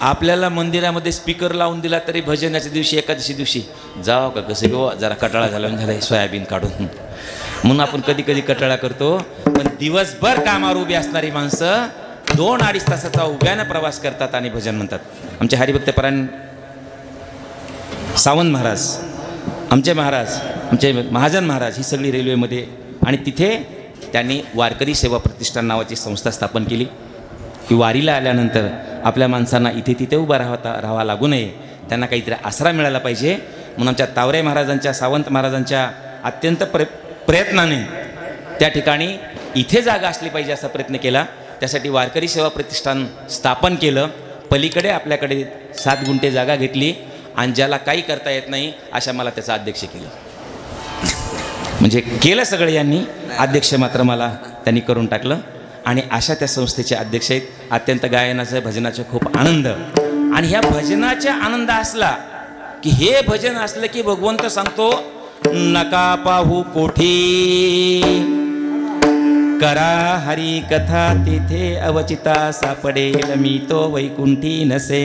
आपल्याला मंदिरामध्ये स्पीकर लावून दिला तरी भजनाच्या दिवशी, एकादशी दिवशी जावं का कसं गो, जरा कटाळा झाला झाला सोयाबीन काढून, म्हणून आपण कधी कधी कटाळा करतो. पण दिवसभर कामावर उभी असणारी माणसं 2-2.5 तासाचा उभ्यानं प्रवास करतात आणि भजन म्हणतात. आमचे हरिभक्तपरायण सावंत महाराज, आमचे महाराज, आमचे महाजन महाराज ही सगळी रेल्वेमध्ये. आणि तिथे त्यांनी वारकरी सेवा प्रतिष्ठान नावाची संस्था स्थापन केली की वारीला आल्यानंतर आपल्या माणसांना इथे तिथे उभं राहावं लागू नये, त्यांना काहीतरी आसरा मिळाला पाहिजे. म्हणून आमच्या तावरे महाराजांच्या, सावंत महाराजांच्या अत्यंत प्रयत्नाने त्या ठिकाणी इथे जागा असली पाहिजे असा प्रयत्न केला. त्यासाठी वारकरी सेवा प्रतिष्ठान स्थापन केलं. पलीकडे आपल्याकडे 7 गुंठे जागा घेतली आणि ज्याला काही करता येत नाही अशा मला त्याचा अध्यक्ष केलं. म्हणजे केलं सगळं यांनी, अध्यक्ष मात्र मला त्यांनी करून टाकलं. आणि अशा त्या संस्थेचे अध्यक्ष आहेत. अत्यंत गायनाचं, भजनाचं खूप आनंद. आणि ह्या भजनाचा आनंद असला की, हे भजन असलं की भगवंत सांगतो, नका पाहू कोठी करा हरी कथा, तेथे अवचिता सापडेल मी तो वैकुंठी नसे.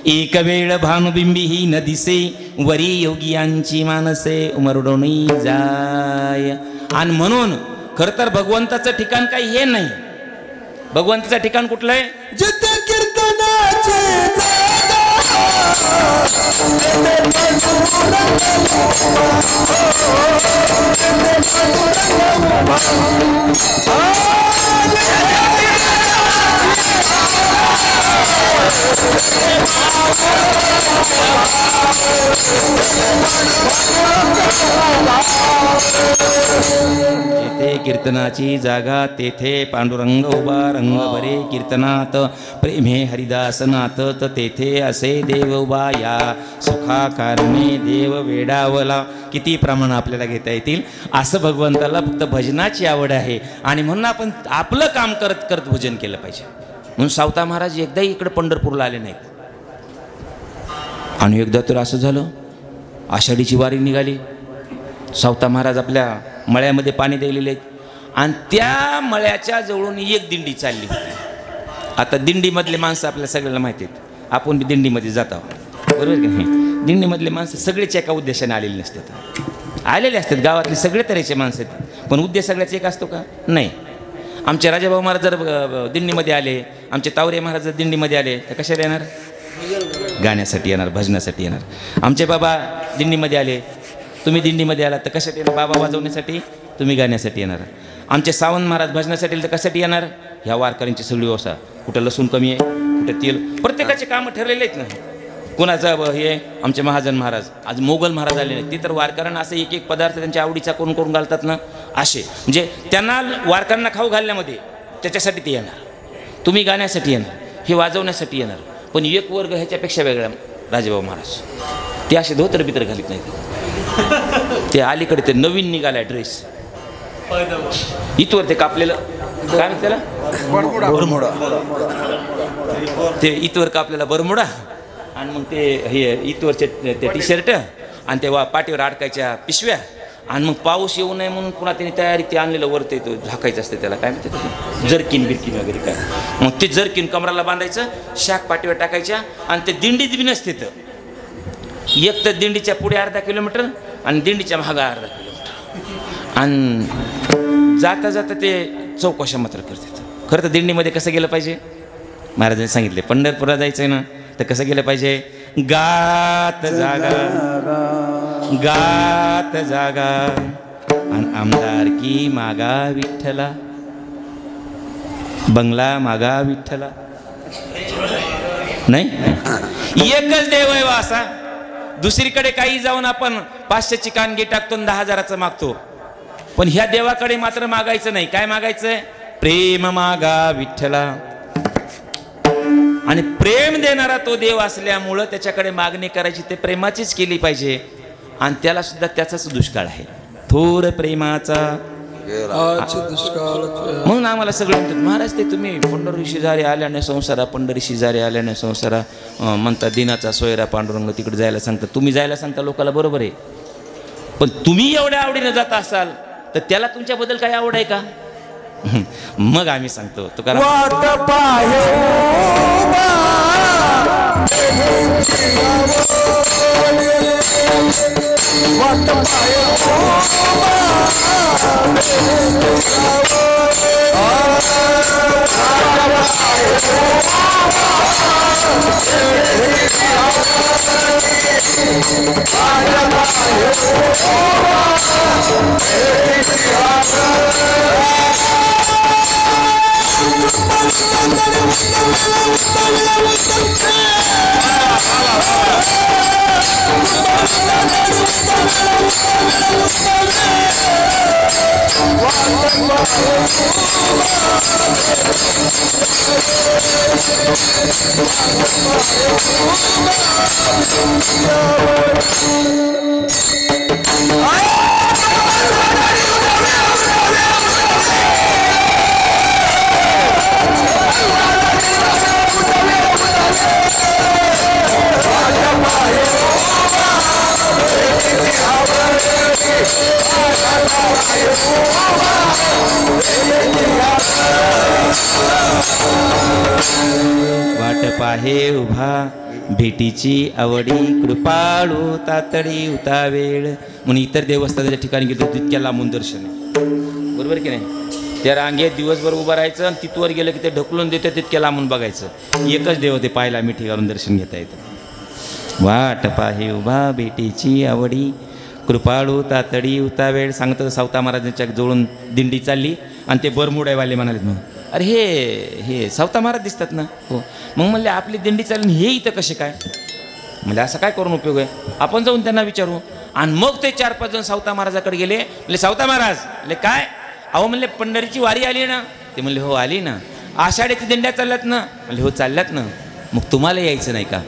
एक वेळ भानुबिंबी ही न दिसे, वरी योगियांची मानसे उमरडोनी जाय. आणि म्हणून खरं तर भगवंताचं ठिकाण काही हे नाही. भगवंताचं ठिकाण कुठलं आहे? जिथे कीर्तनाचे जागा, कीर्तनाची जागा, तेथे पांडुरंग उभा रंग भरे कीर्तनात, प्रेमे हरिदासनात, तर तेथे असे देव उभा या सुखा कारणे देव वेडावला. किती प्रमाण आपल्याला घेता येतील. असं भगवंताला फक्त भजनाची आवड आहे आणि म्हणून आपण आपलं काम करत करत भजन केलं पाहिजे. म्हणून सावता महाराज एकदाही इकडे पंढरपूरला आले नाहीत. आणि एकदा तर असं झालं, आषाढीची वारी निघाली, सावता महाराज आपल्या मळ्यामध्ये पाणी द्यायलेले आहेत आणि त्या मळ्याच्या जवळून एक दिंडी चालली होती. आता दिंडीमधले माणसं आपल्याला सगळ्याला माहिती आहेत, आपण बी दिंडीमध्ये जात आहोत, बरोबर की नाही. दिंडीमधले माणसं सगळेच एका उद्देशाने आलेले नसतात, आलेले असतात गावातले सगळे तऱ्हेचे माणसं आहेत, पण उद्देश सगळ्याच एक असतो का? नाही. आमचे राजाभाऊ महाराज जर दिंडीमध्ये आले, आमचे तावरे महाराज जर दिंडीमध्ये आले तर कशाला येणार? गाण्यासाठी येणार, भजनासाठी येणार. आमचे बाबा दिंडीमध्ये आले, तुम्ही दिंडीमध्ये आलात तर कशासाठी येणार? बाबा वाजवण्यासाठी, तुम्ही गाण्यासाठी येणार. आमचे सावंत महाराज भजनासाठी तर कशासाठी येणार? ह्या वारकऱ्यांची सगळी व्यवस्था, कुठं लसूण कमी आहे, कुठं तेल, प्रत्येकाचे कामं ठरलेले आहेत ना. कुणाचं हे आमचे महाजन महाराज, आज मोगल महाराज आले नाही, ते तर वारकऱ्यांना असं एक एक पदार्थ त्यांच्या आवडीचा करून करून घालतात ना. असे म्हणजे त्यांना वारकऱ्यांना खाऊ घालण्यामध्ये त्याच्यासाठी ते येणार, तुम्ही गाण्यासाठी येणार, हे वाजवण्यासाठी येणार. पण एक वर्ग ह्याच्यापेक्षा वेगळा राजेभाऊ महाराज, ते असे धोतर बितर घालीत नाहीत. ते अलीकडे ते नवीन निघालाय ड्रेस, इथवर ते कापलेलं काय म्हणतात त्याला, बरमुडा. ते इथवर कापलेला बरमुडा आणि मग ते हे इथवरचे ते टी शर्ट आणि ते पाठीवर अडकायच्या पिशव्या आणि मग पाऊस येऊ नये म्हणून पुन्हा त्यांनी तयारी ते आणलेलं वरते तो झाकायचं असते त्याला काय म्हणते, जर्किन बिरकिन वगैरे काय. मग ते जर्किन कमराला बांधायचं, शाक पाठीवर टाकायच्या आणि ते दिंडीत बी नसते तर एक तर दिंडीच्या पुढे अर्धा किलोमीटर आणि दिंडीच्या मागं अर्धा किलोमीटर आणि जाता जाता ते चौकशा मात्र करतात. खरं तर दिंडीमध्ये कसं गेलं पाहिजे? महाराजांनी सांगितले, पंढरपूरला जायचं आहे ना तर कसं गेलं पाहिजे? गात जागा, गात जागा आणि आमदार की मागा विठ्ठला, बंगला मागा विठ्ठला. नाही, एकच देव आहे असा. दुसरीकडे काही जाऊन आपण 500ची कानगी टाकतो, 10,000चं मागतो, पण ह्या देवाकडे मात्र मागायचं नाही. काय मागायचंय? प्रेम मागा विठ्ठला. आणि प्रेम देणारा तो देव असल्यामुळं त्याच्याकडे मागणी करायची ते प्रेमाचीच केली पाहिजे. आणि त्याला सुद्धा त्याचाच दुष्काळ आहे, थोर प्रेमाचा म्हणून आम्हाला सगळं म्हणतात, महाराज ते तुम्ही पंढरी शेजारी आल्याने संसारा, पंढरी शेजारी आल्याने संसारा म्हणता, दिनाचा सोयरा पांडुरंग तिकडे जायला सांगता. तुम्ही जायला सांगता लोकांना, बरोबर आहे, पण तुम्ही एवढ्या आवडीनं जात असाल तर त्याला तुमच्याबद्दल काही आवड आहे का? मग आम्ही सांगतो तुकाराम, वाट पाहे वाट पाहे वाट पाहे उभा भेटीची आवडी, कृपाळू तातडी उता वेळ. म्हणून इतर देवस्थानाच्या ठिकाणी गेलो तितक्या लांबून दर्शन आहे, बरोबर की नाही. त्या रांगेत दिवसभर उभं राहायचं आणि तिथवर गेलं की ते ढकलून देतं, तितक्या लांबून बघायचं. एकच देव ते पाहायला मिठी घालून दर्शन घेता येतं. वाट पाहे उभा भेटीची आवडी, कृपाळू तातडी उता वेळ. सांगतं सावता महाराजांच्या जवळून दिंडी चालली आणि ते बरमुड्यावाले म्हणाले, म्हणून अरे हे सावता महाराज दिसतात ना. हो. मग म्हणले आपली दिंडी चालली, हे इथं कसे काय? म्हणजे असं काय करून उपयोग आहे, आपण जाऊन त्यांना विचारू. आणि मग ते 4-5 जण सावता महाराजाकडे गेले. म्हणजे सावता महाराज, म्हणजे काय अहो म्हणले पंढरीची वारी आली ना? ते म्हणले हो आली ना. आषाढीच्या दिंड्या चालल्यात ना? म्हणले हो चालल्यात ना. मग तुम्हाला यायचं नाही का?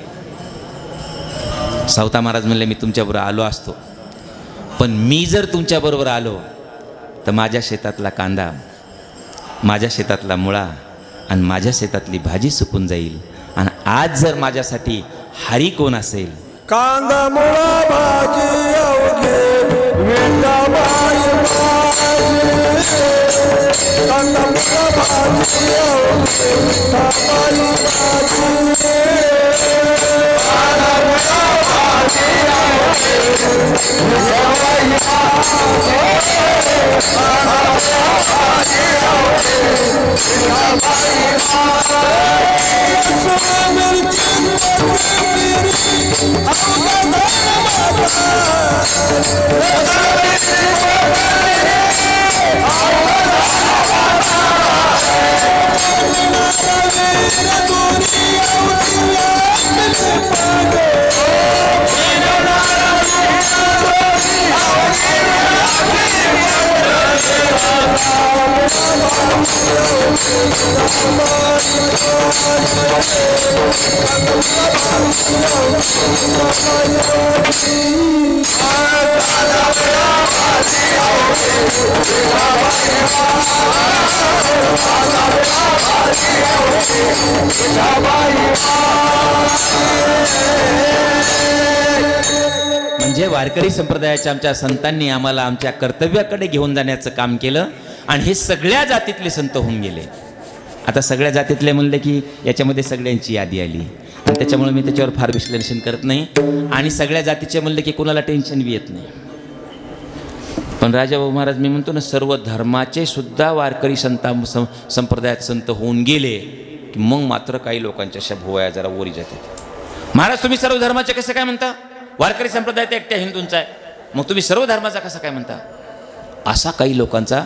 सावता महाराज म्हणले मी तुमच्याबरोबर आलो असतो, पण मी जर तुमच्याबरोबर आलो तर माझ्या शेतातला कांदा, माझ्या शेतातला मुळा आणि माझ्या शेतातली भाजी सुकून जाईल. आणि आज जर माझ्यासाठी हरी कोण असेल? कांदा मुळा भाजी अवघे विंदाबाई माझी. कांदा मुळा भाजी अवघे विंदाबाई माझी. कांदा मुळा भाजी अवघे विंदाबाई माझी. कांदा मुळा भाजी अवघे विंदाबाई म्हणजे वारकरी संप्रदायाच्या आमच्या संतांनी आम्हाला आमच्या कर्तव्याकडे घेऊन जाण्याचं काम केलं. आणि हे सगळ्या जातीतले संत होऊन गेले. आता सगळ्या जातीतले म्हणले की याच्यामध्ये सगळ्यांची यादी आली आणि त्याच्यामुळे मी त्याच्यावर फार विश्लेषण करत नाही. आणि सगळ्या जातीचे म्हणले की कोणाला टेन्शन बी येत नाही. पण राजाभाऊ महाराज मी म्हणतो ना, सर्व धर्माचे सुद्धा वारकरी संप्रदायात संत होऊन गेले की मग मात्र काही लोकांच्या अशा भुवया जरा वरी जातात. महाराज तुम्ही सर्व धर्माचे कसं काय म्हणता? वारकरी संप्रदाय तर एकट्या हिंदूंचा आहे, मग तुम्ही सर्व धर्माचा कसं काय म्हणता? असा काही लोकांचा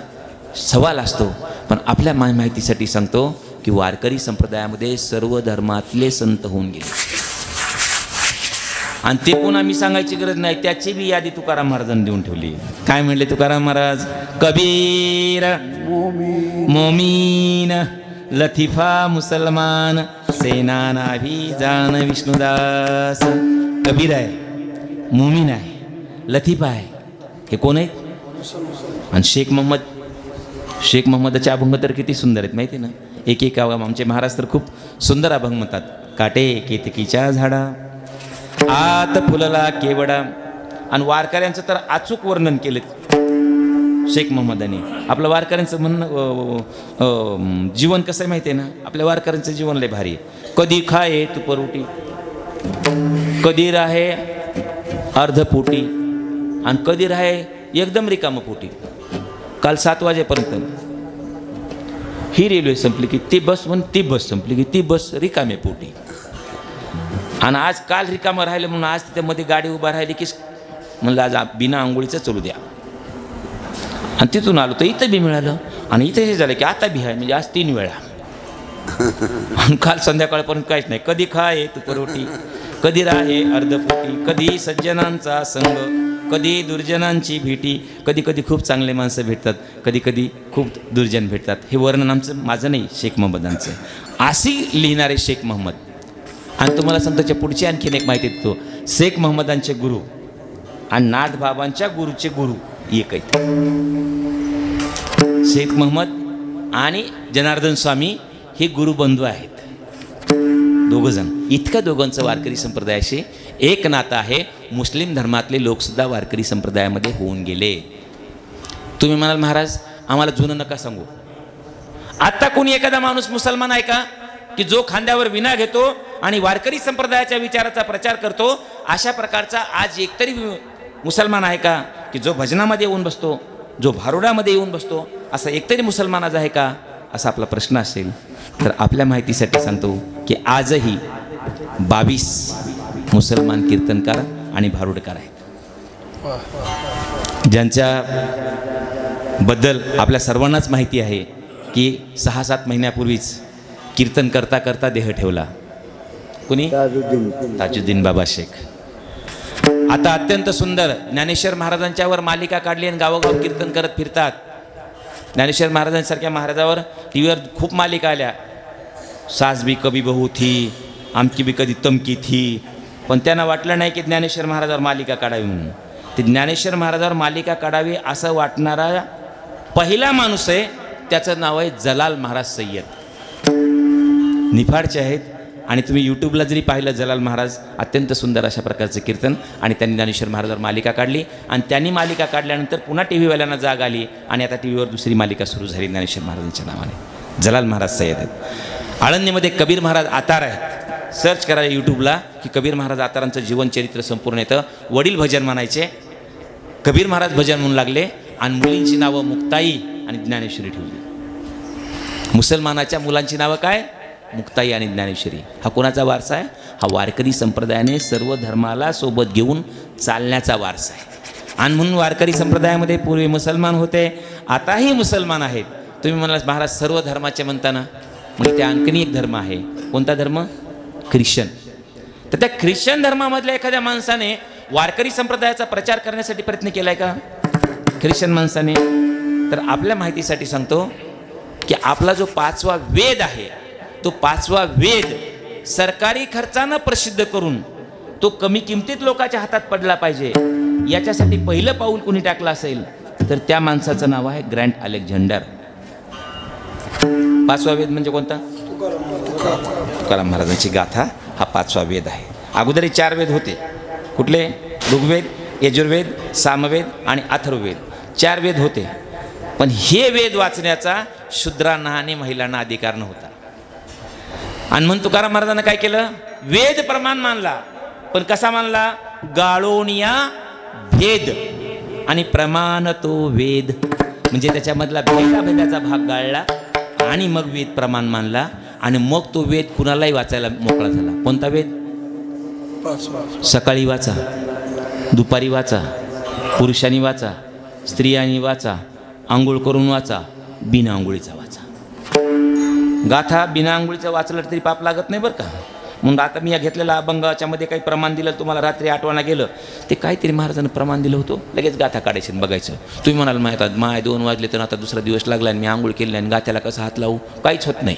सवाल असतो. पण आपल्या माहितीसाठी सांगतो की वारकरी संप्रदायामध्ये सर्व धर्मातले संत होऊन गेले. आणि ते पुन्हा मी सांगायची गरज नाही, त्याची बी यादी तुकाराम महाराजांनी देऊन ठेवली. काय म्हणले तुकाराम महाराज? कबीर मोमीन लतिफा मुसलमान सेनाना भी जान विष्णुदास. कबीर आहे, मोमीन आहे, लतिफा आहे, हे कोण आहेत? आणि शेख मोहम्मदचे अभंग तर किती सुंदर आहेत माहिती ना. एक आमचे महाराज तर खूप सुंदर अभंग म्हणतात. काटे केतकीच्या झाडा आत फुलला केवडा. आणि वारकऱ्यांचं तर अचूक वर्णन केलं शेख मोहम्मदांनी. आपलं वारकऱ्यांचं म्हणणं जीवन कसं आहे माहिती आहे ना? आपल्या वारकऱ्यांचं जीवन लय भारी आहे. कधी खाये तुपरोटी, कधी राहे अर्धपोटी आणि कधी राहे एकदम रिकाम पोटी. काल 7 वाजेपर्यंत ही रेल्वे संपली की ती बस, ती बस संपली की ती बस रिकामे पोटी. आणि आज काल रिकामं राहिलं म्हणून आज तिथे मध्ये गाडी उभा राहिली की म्हणलं आज बिना आंघोळीचं चलू द्या. आणि तिथून आलो तर इथं बी मिळालं. आणि इथं हे झालं की आता बी आहे, म्हणजे आज 3 वेळा. आणि काल संध्याकाळपर्यंत काहीच नाही. कधी खाये तुपरोटी, कधी राहे अर्धपोटी, कधी सज्जनांचा संग, कधी दुर्जनांची भेटी. कधी कधी खूप चांगले माणसं भेटतात, कधी कधी खूप दुर्जन भेटतात. हे वर्णन माझं नाही, शेख मोहम्मदांचं. अशी लिहिणारे शेख मोहम्मद. आणि तुम्हाला संतांच्या पुढची आणखीन एक माहिती देतो. शेख मोहम्मदांचे गुरु आणि नाथबाबांच्या गुरुचे गुरु एक आहेत. शेख मोहम्मद आणि जनार्दन स्वामी हे गुरुबंधू आहेत, दोघंजण. इतकं दोघांचं वारकरी संप्रदायाशी एक नातं आहे. मुस्लिम धर्मातले लोकसुद्धा वारकरी संप्रदायामध्ये होऊन गेले. तुम्ही म्हणाल महाराज आम्हाला जुनं नका सांगू. आत्ता कोणी एखादा माणूस मुसलमान आहे का की जो खांद्यावर विना घेतो आणि वारकरी संप्रदायाच्या विचाराचा प्रचार करतो? अशा प्रकारचा आज एकतरी मुसलमान आहे का की जो भजनामध्ये येऊन बसतो, जो भारुडामध्ये येऊन बसतो? असा एकतरी मुसलमान आज आहे का? असा आपला प्रश्न असेल तर आपल्या माहितीसाठी सांगतो की आजही 22 मुसलमान कीर्तनकार आणि भारुडकार आहेत, ज्यांच्या बद्दल आपल्या सर्वांनाच माहिती आहे की 6-7 महिन्यापूर्वीच कीर्तन करता करता देह ठेवला. कुणी? ताजुद्दीन बाबा शेख. आता अत्यंत सुंदर ज्ञानेश्वर महाराजांच्यावर मालिका काढली आणि गावोगाव कीर्तन करत फिरतात. ज्ञानेश्वर महाराजांसारख्या महाराजावर टी व्हीवर खूप मालिका आल्या, सास भी कभी बहू थी, आमकी भी कधी तमकी थी, पण त्यांना वाटलं नाही की ज्ञानेश्वर महाराजावर मालिका काढावी म्हणून. ते ज्ञानेश्वर महाराजावर मालिका काढावी असं वाटणारा पहिला माणूस आहे, त्याचं नाव आहे जलाल महाराज सय्यद. निफाडचे आहेत आणि तुम्ही यूट्यूबला जरी पाहिलं जलाल महाराज, अत्यंत सुंदर अशा प्रकारचे कीर्तन, आणि त्यांनी ज्ञानेश्वर महाराजावर मालिका काढली. आणि त्यांनी मालिका काढल्यानंतर पुन्हा टी व्हीवाल्यांना जाग आली आणि आता टी व्हीवर दुसरी मालिका सुरू झाली ज्ञानेश्वर महाराजांच्या नावाने. जलाल महाराज सय्यद आहेत. आळंदीमध्ये कबीर महाराज आतार आहेत, सर्च करा यूट्यूबला की कबीर महाराज आतारांचं जीवनचरित्र संपूर्ण येतं. वडील भजन म्हणायचे, कबीर महाराज भजन म्हणू लागले आणि मुलींची नावं मुक्ताई आणि ज्ञानेश्वरी ठेवली. मुसलमानाच्या मुलांची नावं काय? मुक्ताई आणि ज्ञानेश्वरी. हा कोणाचा वारसा आहे? हा वारकरी संप्रदायाने सर्व धर्माला सोबत घेऊन चालण्याचा वारसा आहे. आणि म्हणून वारकरी संप्रदायामध्ये पूर्वी मुसलमान होते, आताही मुसलमान आहेत. तुम्ही म्हणाल महाराज सर्व धर्माचे म्हणताना, मग त्या आणखीन एक धर्म आहे. कोणता धर्म? ख्रिश्चन. तर त्या ख्रिश्चन धर्मामधल्या एखाद्या माणसाने वारकरी संप्रदायाचा प्रचार करण्यासाठी प्रयत्न केलाय का ख्रिश्चन माणसाने? तर आपल्या माहितीसाठी सांगतो की आपला जो 5वा वेद आहे, तो 5वा वेद सरकारी खर्चानं प्रसिद्ध करून तो कमी किमतीत लोकांच्या हातात पडला पाहिजे, याच्यासाठी पहिलं पाऊल कोणी टाकलं असेल तर त्या माणसाचं नाव आहे ग्रँट अलेक्झांडर. 5वा वेद म्हणजे कोणता? तुकाराम महाराजांची गाथा हा 5वा वेद आहे. अगोदर 4 वेद होते. कुठले? ऋग्वेद, यजुर्वेद, सामवेद आणि अथर्ववेद. 4 वेद होते. पण हे वेद वाचण्याचा शूद्रांना आणि महिलांना अधिकार नव्हता. आणि म्हणून तुकाराम महाराजांना काय केलं? वेद प्रमाण मानला. पण कसा मानला? गाळोनिया भेद आणि प्रमाण तो वेद, म्हणजे त्याच्यामधला भेदाभेदाचा भाग गाळला आणि मग वेद प्रमाण मानला. आणि मग तो वेद कुणालाही वाचायला मोकळा झाला. कोणता वेद? सकाळी वाचा, दुपारी वाचा, पुरुषांनी वाचा, स्त्रियांनी वाचा, आंघोळ करून वाचा, बिना आंघोळीचा वाचा. गाथा बिना आंघोळीचं वाचलं तरी पाप लागत नाही बरं का. म्हणून आता मी या घेतलेल्या अभंगाच्या मध्ये काही प्रमाण दिलं, तुम्हाला रात्री आठवणा गेलं ते काहीतरी महाराजांनी प्रमाण दिलं होतं, लगेच गाथा काढायची बघायचं. तुम्ही म्हणाल माय 2 वाजले तर आता दुसरा दिवस लागला आणि मी आंघोळ केली आणि गाथ्याला कसं हात लावू? काहीच होत नाही.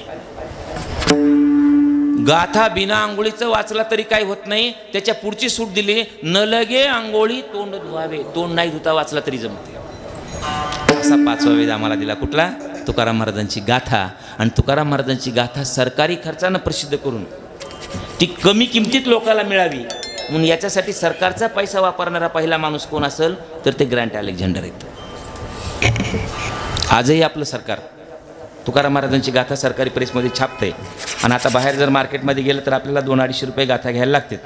गाथा बिना आंघोळीचं वाचला तरी काही होत नाही. त्याच्या पुढची सूट दिली, न लगे आंघोळी तोंड धुवावे, तोंड नाही धुता वाचला तरी जमते. असा 5वा वेद आम्हाला दिला. कुठला? तुकाराम महाराजांची गाथा. आणि तुकाराम महाराजांची गाथा सरकारी खर्चानं प्रसिद्ध करून ती कमी किमतीत लोकांना मिळावी म्हणून याच्यासाठी सरकारचा पैसा वापरणारा पहिला माणूस कोण असेल तर ते ग्रँट अलेक्झांडर आहेत. आजही आपलं सरकार तुकाराम महाराजांची गाथा सरकारी प्रेसमध्ये छापते. आणि आता बाहेर जर मार्केटमध्ये गेलं तर आपल्याला 200-250 रुपये गाथा घ्यायला लागतात.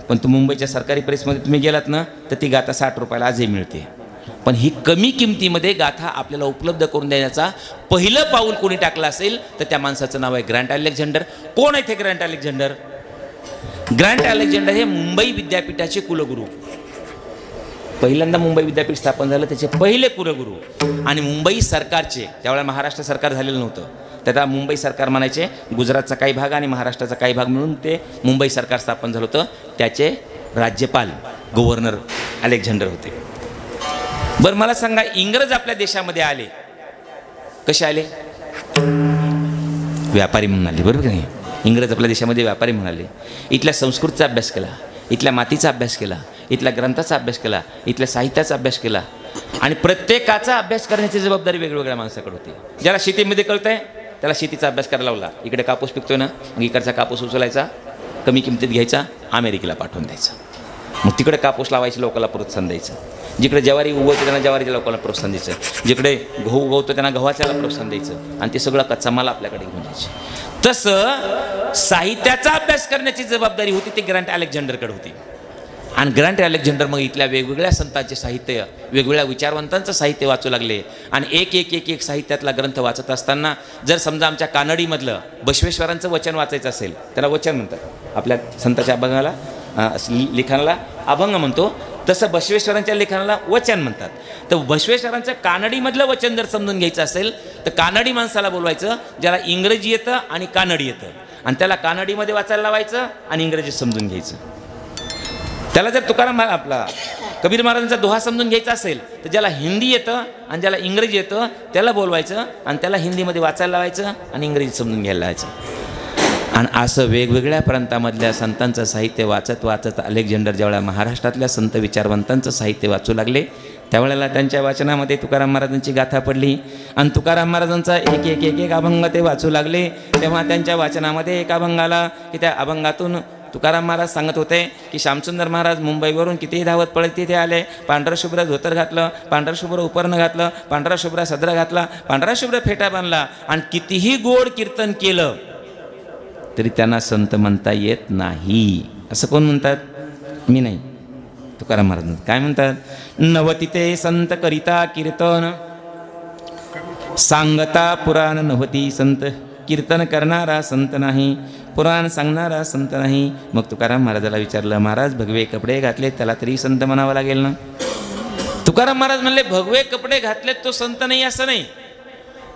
पण तू मुंबईच्या सरकारी प्रेसमध्ये तुम्ही गेलात ना तर ती गाथा 60 रुपयाला आजही मिळते. पण ही कमी किमतीमध्ये गाथा आपल्याला उपलब्ध करून देण्याचा पहिलं पाऊल कोणी टाकलं असेल तर त्या माणसाचं नाव आहे ग्रँट अलेक्झांडर. कोण आहे ते ग्रँट अलेक्झांडर? ग्रँट अलेक्झांडर हे मुंबई विद्यापीठाचे कुलगुरू. पहिल्यांदा मुंबई विद्यापीठ स्थापन झालं, त्याचे पहिले कुलगुरू. आणि मुंबई सरकारचे, त्यावेळेला महाराष्ट्र सरकार झालेलं नव्हतं, त्याला मुंबई सरकार म्हणायचे. गुजरातचा काही भाग आणि महाराष्ट्राचा काही भाग मिळून ते मुंबई सरकार स्थापन झालं होतं. त्याचे राज्यपाल गव्हर्नर अलेक्झांडर होते. बरं मला सांगा, इंग्रज आपल्या देशामध्ये आले कसे आले? व्यापारी म्हणून आले, बरोबर नाही? इंग्रज आपल्या देशामध्ये व्यापारी म्हणाले. इथल्या संस्कृतीचा अभ्यास केला, इथल्या मातीचा अभ्यास केला, इथल्या ग्रंथाचा अभ्यास केला, इथल्या साहित्याचा अभ्यास केला. आणि प्रत्येकाचा अभ्यास करण्याची जबाबदारी वेगवेगळ्या माणसाकडे होती. ज्याला शेतीमध्ये कळतंय त्याला शेतीचा अभ्यास करायला लावला. इकडे कापूस पिकतोय ना, मग इकडचा कापूस उचलायचा, कमी किमतीत घ्यायचा, अमेरिकेला पाठवून द्यायचा. मग तिकडे कापूस लावायची लोकांना प्रोत्साहन द्यायचं. जिकडे ज्वारी उगवते त्यांना ज्वारीच्या लोकांना प्रोत्साहन द्यायचं. जिकडे गहू उगवतो त्यांना गव्हाच्याला प्रोत्साहन द्यायचं. आणि ते सगळं कच्चा माल आपल्याकडे घेऊन जायचं. तसं साहित्याचा अभ्यास करण्याची जबाबदारी होती ती ग्रँट अलेक्झांडरकडे होती. आणि ग्रँट अलेक्झांडर मग इथल्या वेगवेगळ्या संतांचे साहित्य, वेगवेगळ्या विचारवंतांचं साहित्य वाचू लागले. आणि एक साहित्यातला ग्रंथ वाचत असताना जर समजा आमच्या कानडीमधलं बसवेश्वरांचं वचन वाचायचं असेल, त्याला वचन म्हणतात. आपल्या संतांच्या अभंगाला लिखाणाला अभंग म्हणतो, तसं बसवेश्वरांच्या लिखाणाला वचन म्हणतात. तर बसवेश्वरांचं कानडीमधलं वचन जर समजून घ्यायचं असेल तर कानडी माणसाला बोलवायचं ज्याला इंग्रजी येतं आणि कानडी येतं, आणि त्याला कानडीमध्ये वाचायला लावायचं आणि इंग्रजी समजून घ्यायचं. त्याला जर तुकाराम आपला कबीर महाराजांचा दोहा समजून घ्यायचा असेल तर ज्याला हिंदी येतं आणि ज्याला इंग्रजी येतं त्याला बोलवायचं आणि त्याला हिंदीमध्ये वाचायला लावायचं आणि इंग्रजी समजून घ्यायला लावायचं. आणि असं वेगवेगळ्या प्रांतामधल्या संतांचं साहित्य वाचत वाचत अलेक्झांडर ज्यावेळेला महाराष्ट्रातल्या संत विचारवंतांचं साहित्य वाचू लागले त्यावेळेला त्यांच्या वाचनामध्ये तुकाराम महाराजांची गाथा पडली आणि तुकाराम महाराजांचा एक एक एक एक अभंग ते वाचू लागले. तेव्हा त्यांच्या वाचनामध्ये एक अभंग आला की त्या अभंगातून तुकाराम महाराज सांगत होते की श्यामसुंदर महाराज मुंबईवरून कितीही धावत पळत तिथे आले, पांढरं शुभ्र धोतर घातलं, पांढरं शुभ्र उपरणं घातलं, पांढरा शुभ्र सदरा घातला, पांढरा शुभ्र फेटा बांधला आणि कितीही गोड कीर्तन केलं तरी त्यांना संत म्हणता येत नाही. असं कोण म्हणतात? मी नाही, तुकाराम महाराज काय म्हणतात? नवती ते संत करिता कीर्तन सांगता पुराण नव्हती संत, कीर्तन करणारा संत नाही, पुराण सांगणारा संत नाही. मग तुकाराम महाराजाला विचारलं, महाराज भगवे कपडे घातले त्याला तरी संत म्हणावं लागेल ना? तुकाराम महाराज म्हणले भगवे कपडे घातलेत तो संत नाही असं नाही,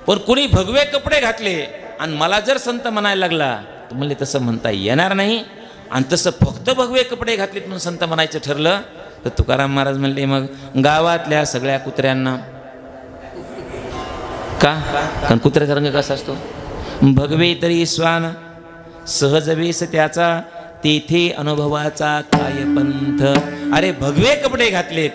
पण कुणी भगवे कपडे घातले आणि मला जर संत म्हणायला लागला तर म्हणले तसं म्हणता येणार नाही. आणि तसं फक्त भगवे कपडे घातलेत म्हणून संत म्हणायचं ठरलं तर तुकाराम महाराज म्हणले मग गावातल्या सगळ्या कुत्र्यांना का? कारण कुत्र्याचा रंग कसा असतो? भगवे तरी स्वान सहज वेस त्याचा तेथे अनुभवाचा काय पंथ. अरे भगवे कपडे घातलेत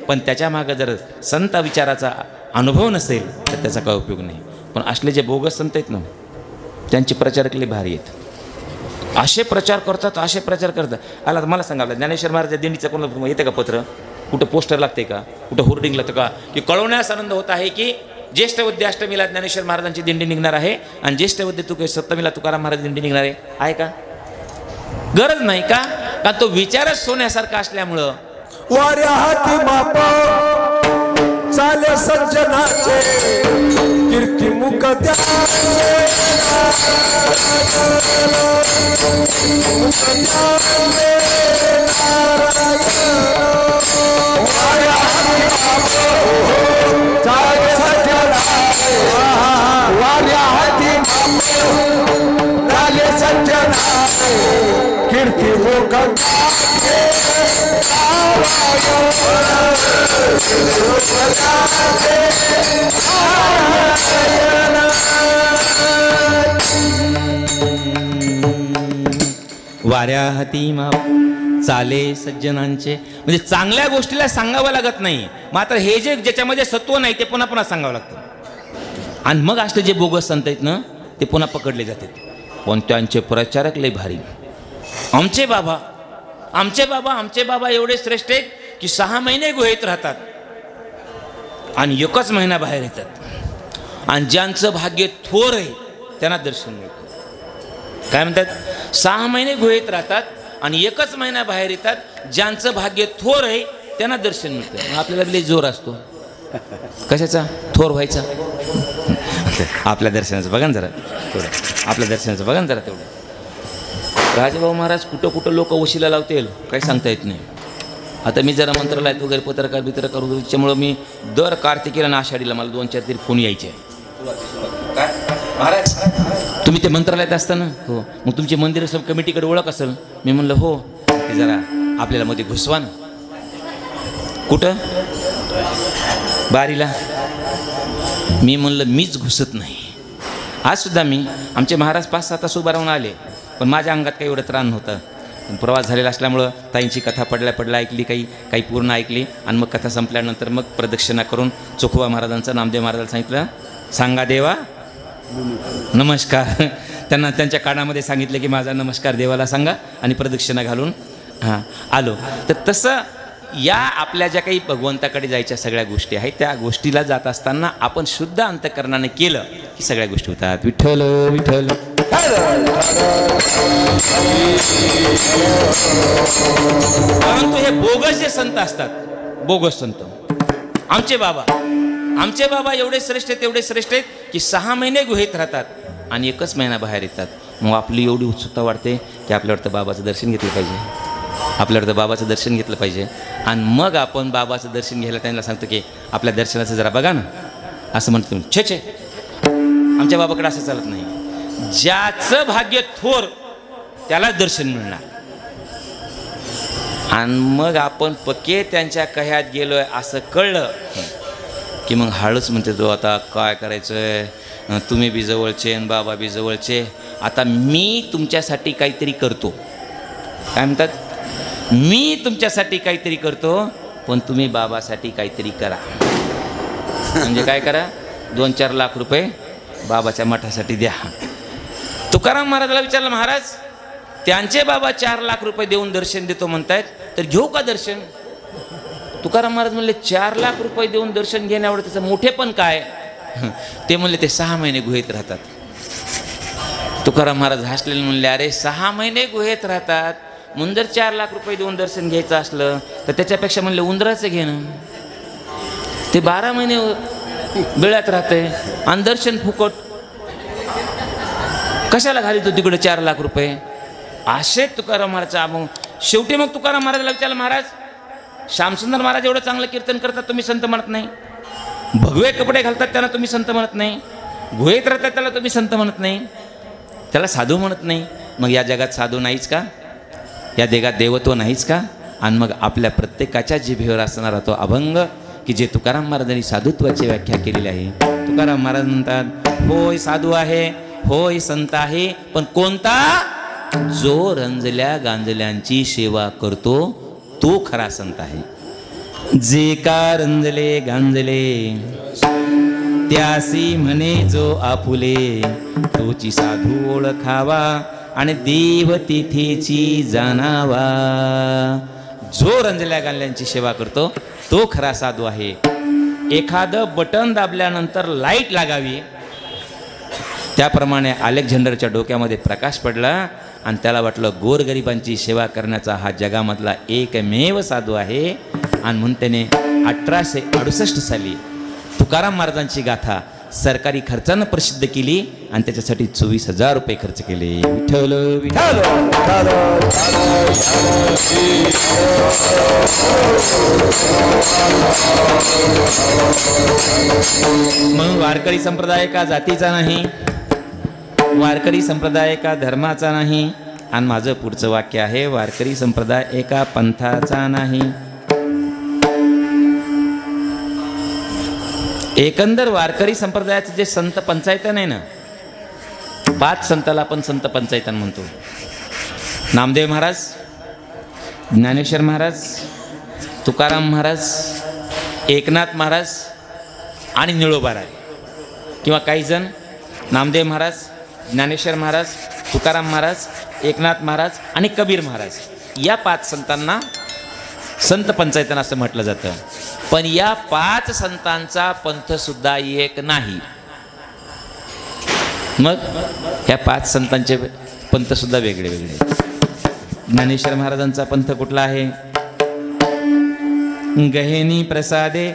पण त्याच्या मागे जर संत विचाराचा अनुभव नसेल तर त्याचा काय उपयोग नाही. पण असले जे बोगस संत आहेत ना त्यांचे प्रचारक लय भारी आहेत, असे प्रचार करतात असे प्रचार करतात. आला मला सांगा आपल्या ज्ञानेश्वर महाराज दिंडीचं कोणाला येते का पत्र? कुठं पोस्टर लागते का? कुठं होर्डिंग लागतं का? की कळवण्यास आनंद होत आहे की ज्येष्ठ वद्य अष्टमीला ज्ञानेश्वर महाराजांची दिंडी निघणार आहे आणि ज्येष्ठ वद्य सप्तमीला तुकाराम महाराज दिंडी निघणार आहे का? गरज नाही का? कारण तो विचारच सोन्यासारखा असल्यामुळं वाऱ्या हाती माप चाले सज्जनाचे कीर्ती मुख वाऱ्या हाती चाले सज्जनाचे कीर्ती मुख वाऱ्या हाती माप चाले सज्जनांचे. म्हणजे चांगल्या गोष्टीला सांगावं लागत नाही, मात्र हे जे ज्याच्यामध्ये सत्व नाही ते पुन्हा पुन्हा सांगावं लागतं. आणि मग असले जे बोगस संत आहेत ना ते पुन्हा पकडले जातात. पण त्यांचे प्रचारक लय भारी. आमचे बाबा आमचे बाबा आमचे बाबा एवढे श्रेष्ठ आहेत की 6 महिने गुहेत राहतात आणि 1च महिना बाहेर येतात. आणि ज्यांचं भाग्य थोर आहे त्यांना दर्शन मिळतं. काय म्हणतात? 6 महिने गुहेत राहतात आणि 1च महिना बाहेर येतात. ज्यांचं भाग्य थोर आहे त्यांना दर्शन मिळतं. आपल्याला लय जोर असतो कशाचा? थोर व्हायचा. आपल्या दर्शनाचं बघा ना जरा थोडं, आपल्या दर्शनाचं बघा ना जरा तेवढं. राजभाऊ महाराज कुठं कुठं लोक वशिला लावतील काही सांगता येत नाही. आता मी जरा मंत्रालयात वगैरे पत्रकार होतो त्याच्यामुळं मी दर कार्तिकीला आणि आषाढीला मला 2-4 तरी फोन यायचे. महाराज तुम्ही ते मंत्रालयात असताना? हो. मग तुमची मंदिर सब कमिटीकडे ओळख असेल? मी म्हणलं हो. ते जरा आपल्याला मध्ये घुसवा ना. कुठं? बारीला. मी म्हणलं मीच घुसत नाही. आज सुद्धा मी आमचे महाराज 5-6 तास उभा राहून आले पण माझ्या अंगात काही एवढं त्राण नव्हतं. प्रवास झालेला असल्यामुळं ताईंची कथा पडल्या ऐकली, काही पूर्ण ऐकली आणि मग कथा संपल्यानंतर मग प्रदक्षिणा करून चोखोबा महाराजांचं नामदेव महाराजाला सांगितलं सांगा देवा नमस्कार. त्यांना त्यांच्या कानामध्ये सांगितलं की माझा नमस्कार देवाला सांगा आणि प्रदक्षिणा घालून आलो. तर तसं या आपल्या ज्या काही भगवंताकडे जायच्या सगळ्या गोष्टी आहेत त्या गोष्टीला जात असताना आपण शुद्ध अंतःकरणाने केलं की सगळ्या गोष्टी होतात. विठ्ठल विठ्ठल. परंतु हे बोगस जे संत असतात, बोगस संत, आमचे बाबा एवढे श्रेष्ठ आहेत की 6 महिने गुहेत राहतात आणि 1च महिना बाहेर येतात. मग आपली एवढी उत्सुकता वाढते की आपल्यावर बाबाचं दर्शन घेतलं पाहिजे. आणि मग आपण बाबाचं दर्शन घ्यायला त्यांना सांगतो की आपल्या दर्शनाचं जरा बघा ना. असं म्हणतो छे आमच्या बाबाकडे असं चालत नाही. ज्याचं भाग्य थोर त्याला दर्शन मिळणार आणि मग आपण पक्के त्यांच्या कह्यात गेलोय असं कळलं की मग हळूच म्हणते तो आता काय करायचंय, तुम्ही बी जवळचे आणि बाबा बी जवळचे, आता मी तुमच्यासाठी काहीतरी करतो. काय म्हणतात, मी तुमच्यासाठी काहीतरी करतो पण तुम्ही बाबासाठी काहीतरी करा. म्हणजे काय करा, 2-4 लाख रुपये बाबाच्या मठासाठी द्या. तुकाराम महाराजाला विचारलं, महाराज त्यांचे बाबा 4 लाख रुपये देऊन दर्शन देतो म्हणतायत, तर घेऊ का दर्शन? तुकाराम महाराज म्हणले 4 लाख रुपये देऊन दर्शन घेण्यावर त्याचं मोठेपण काय? ते म्हणले ते 6 महिने गुहेत राहतात. तुकाराम महाराज हसलेले म्हणले, अरे 6 महिने गुहेत राहतात म्हणून जर 4 लाख रुपये देऊन दर्शन घ्यायचं असलं तर त्याच्यापेक्षा म्हणले उंदराचं घेणं, ते 12 महिने बिळात राहते आणि दर्शन फुकट, कशाला घाली तू तिकडे 4 लाख रुपये? असे तुकाराम महाराज. शेवटी मग तुकाराम महाराजाला विचारलं, महाराज श्यामसुंदर महाराज एवढं चांगलं कीर्तन करतात तुम्ही संत म्हणत नाही, भगवे कपडे घालतात त्यांना तुम्ही संत म्हणत नाही, गुहेत राहतात त्याला तुम्ही संत म्हणत नाही, त्याला साधू म्हणत नाही, मग या जगात साधू नाहीच का? या देगात देवत्व नाहीच का? आणि मग आपल्या प्रत्येकाच्या जिभेवर असणारा तो अभंग की जे तुकाराम महाराजांनी साधुत्वाची व्याख्या केलेली आहे. तुकाराम महाराज म्हणतात, होय साधू आहे, होय संत आहे, पण कोणता? जो रंजल्या गांजल्यांची सेवा करतो तो खरा संत आहे. जे का रंजले गांजले त्यासी म्हणे जो आपुले, तोची साधू ओळखावा आणि देव तिथेची जाणावा. जो रंजल्या गांजल्यांची सेवा करतो तो खरा साधू आहे. एखादं बटन दाबल्यानंतर लाईट लागावी त्याप्रमाणे अलेक्झांडरच्या डोक्यामध्ये प्रकाश पडला आणि त्याला वाटलं गोरगरिबांची सेवा करण्याचा हा जगामधला एकमेव साधू आहे. आणि म्हणून त्याने 1868 साली तुकाराम महाराजांची गाथा सरकारी खर्चानं प्रसिद्ध केली आणि त्याच्यासाठी 24,000 रुपये खर्च केले. विठ्ठल विठ्ठल. म्हणून वारकरी संप्रदाय का जातीचा नाही, वारकरी संप्रदाय एका धर्माचा नाही. आणि माझं पुढचं वाक्य आहे, वारकरी संप्रदाय एका पंथाचा नाही. एकंदर वारकरी संप्रदायाचं जे संत पंचायतन आहे ना, 5 संताला आपण संत पंचायतन म्हणतो. नामदेव महाराज, ज्ञानेश्वर महाराज, तुकाराम महाराज, एकनाथ महाराज आणि निळोबा राय. किंवा काही जण नामदेव महाराज, ज्ञानेश्वर महाराज, तुकाराम महाराज, एकनाथ महाराज आणि कबीर महाराज या 5 संतांना संत पंचायतन असं म्हटलं जातं. पण या 5 संतांचा पंथ सुद्धा एक नाही. मग ह्या 5 संतांचे पंथ सुद्धा वेगळे वेगळे. ज्ञानेश्वर महाराजांचा पंथ कुठला आहे? गहेनी प्रसादे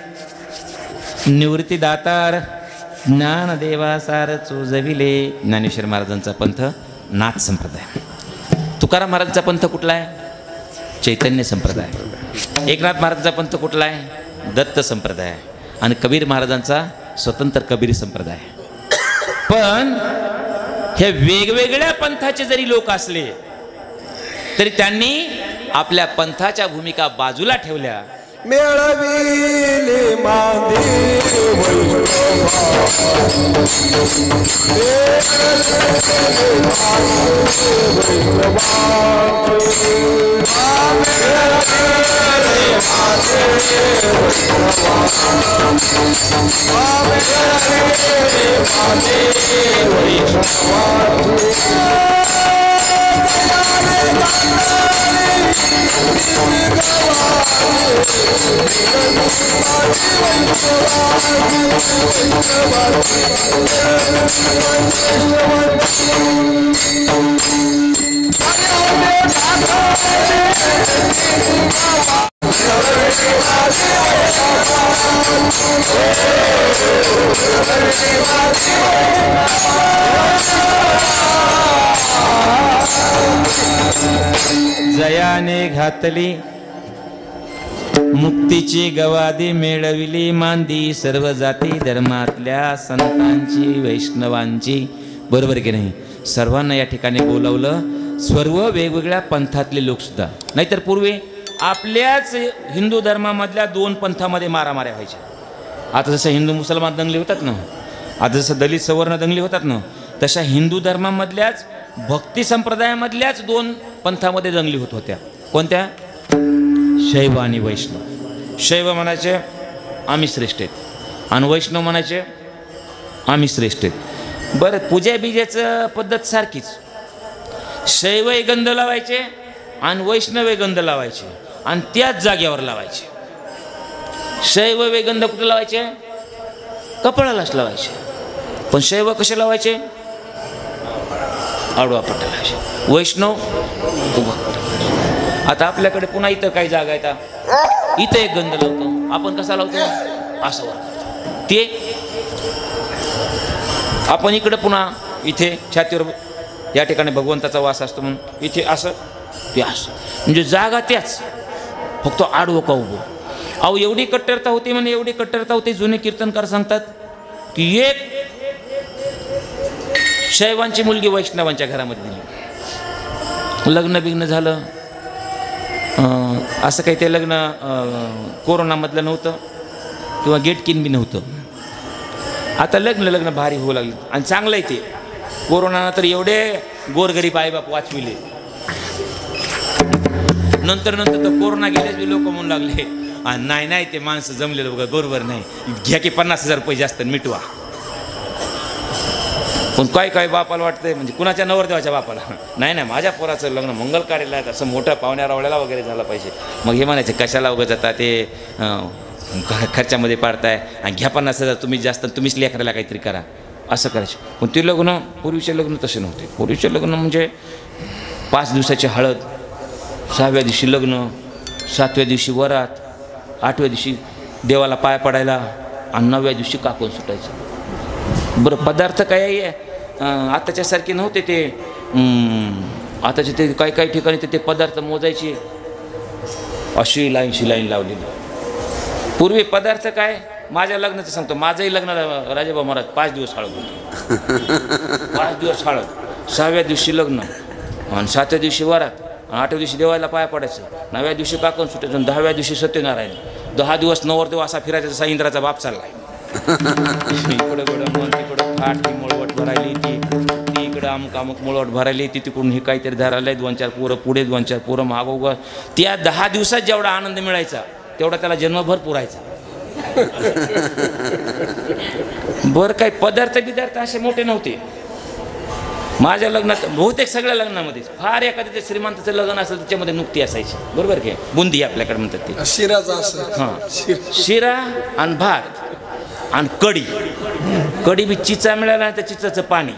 निवृत्ती दातार ज्ञानदेवासार चोजविले. ज्ञानेश्वर महाराजांचा पंथ नाथ संप्रदाय. तुकाराम महाराजांचा पंथ कुठला आहे? चैतन्य संप्रदाय. एकनाथ महाराजांचा पंथ कुठला आहे? दत्त संप्रदाय. आणि कबीर महाराजांचा स्वतंत्र कबीर संप्रदाय. पण हे वेगवेगळ्या पंथाचे जरी लोक असले तरी त्यांनी आपल्या पंथाच्या भूमिका बाजूला ठेवल्या. मेळविले मांदी जयाने घातली मुक्तीची गवादी मिळविली मांदी सर्व जाती धर्मातल्या संतांची वैष्णवांची. बरोबर की नाही? सर्वांना या ठिकाणी बोलावलं, सर्व वेगवेगळ्या पंथातले लोक सुद्धा. नाहीतर पूर्वी आपल्याच हिंदू धर्मामधल्या 2 पंथामध्ये मारामाऱ्या व्हायच्या. आता जसं हिंदू मुसलमान दंगली होतात ना, आता जसं दलित सवर्ण दंगली होतात ना, तशा हिंदू धर्मामधल्याच भक्ती संप्रदायामधल्याच 2 पंथामध्ये दंगली होत होत्या. कोणत्या? शैव आणि वैष्णव. शैव म्हणायचे आम्ही श्रेष्ठ आहेत आणि वैष्णव म्हणायचे आम्ही श्रेष्ठ आहेत. बरं, पूजा बिजेचं पद्धत सारखीच. शैवही गंध लावायचे आणि वैष्णव गंध लावायचे आणि त्याच जागेवर लावायचे. शैव गंध कुठे लावायचे? कपाळालाच लावायचे. पण शैव कसे लावायचे? आडवा पट्टा लावायचे. वैष्णव उभा पट्टा. आता आपल्याकडे पुन्हा इथं काही जागा आहेत, इथं एक गंध लावतो. आपण कसा लावतो? असं वर करतो. ते आपण इकडे पुन्हा इथे छातीवर या ठिकाणी भगवंताचा वास असतो म्हणून इथे असं, ते असं, म्हणजे जागा त्याच, फक्त आडवं का उभं. अहो एवढी कट्टरता होती म्हणजे एवढी कट्टरता होती, जुने कीर्तनकार सांगतात की एक शैवांची मुलगी वैष्णवांच्या घरामध्ये दिली. लग्न बिग्न झालं, असं काही ते लग्न कोरोनामधलं नव्हतं किंवा गेटकिन बी नव्हतं. आता लग्न भारी होऊ लागले आणि चांगलं आहे ते. कोरोनानं तर एवढे गोरगरीब आईबाप वाचविले. नंतर तर कोरोना गेलेच बी लोक म्हणू लागले आणि नाही ते माणसं जमलेलं बघा बरोबर नाही, घ्या की 50,000 रुपये जास्त मिटवा. पण काय बापाला वाटतंय, म्हणजे कुणाच्या नवरदेवाच्या बापाला नाही माझ्या पोराचं लग्न मंगल कार्याला असं मोठ्या पाहुण्या रावळ्याला वगैरे झालं पाहिजे. मग हे म्हणायचे कशाला वगैरे जाता ते खर्चामध्ये पाडताय आणि घ्या 50,000 तुम्ही जास्त, तुम्हीच लेकराला काहीतरी करा, असं करायचे. पण ते लग्न, पूर्वीचे लग्न तसे नव्हते. पूर्वीचे लग्न म्हणजे 5 दिवसाची हळद, 6व्या दिवशी लग्न, 7व्या दिवशी वरात, 8व्या दिवशी देवाला पाय पडायला आणि 9व्या दिवशी काकून सुटायचं. बरं, पदार्थ काय आहे आताच्यासारखे नव्हते ते. आताचे ते काही ठिकाणी ते पदार्थ मोजायचे, अशी लाईन लावलेली. पूर्वी पदार्थ काय, माझ्या लग्नाचं सांगतो, माझंही लग्न राजाभाऊ महाराज 5 दिवस हळद होती. 5 दिवस हळद, 6व्या दिवशी लग्न आणि 7व्या दिवशी वरात, 8व्या दिवशी देवाला पाया पडायचं, 9व्या दिवशी काकून सुटायचं, 10व्या दिवशी सत्यनारायण. 10 दिवस नवरदेव असा फिरायचा जसा इंद्राचा बाप चाललाय. इकडं मन तिकडं फाट, ती मुळवट भरायली, ती इकडं अमुक मुळवट भरायली, ती तिकडून हे काहीतरी धरायला 2-4 पोरं पुढे, 2-4 पोरं मागोगा. त्या 10 दिवसात जेवढा आनंद मिळायचा तेवढा त्याला जन्मभर पुरायचा. बरं, काही पदार्थ असे मोठे नव्हते. माझ्या लग्नात, बहुतेक सगळ्या लग्नामध्ये फार एखाद्या श्रीमंताचं लग्न असेल त्याच्यामध्ये नुकती असायची, बरोबर की. बुंदी आपल्याकडे म्हणतात ते, शिराचा असं. हां, शिरा आणि भात आणि कढी बी चिचा मिळाला, त्या चिचाचं पाणी,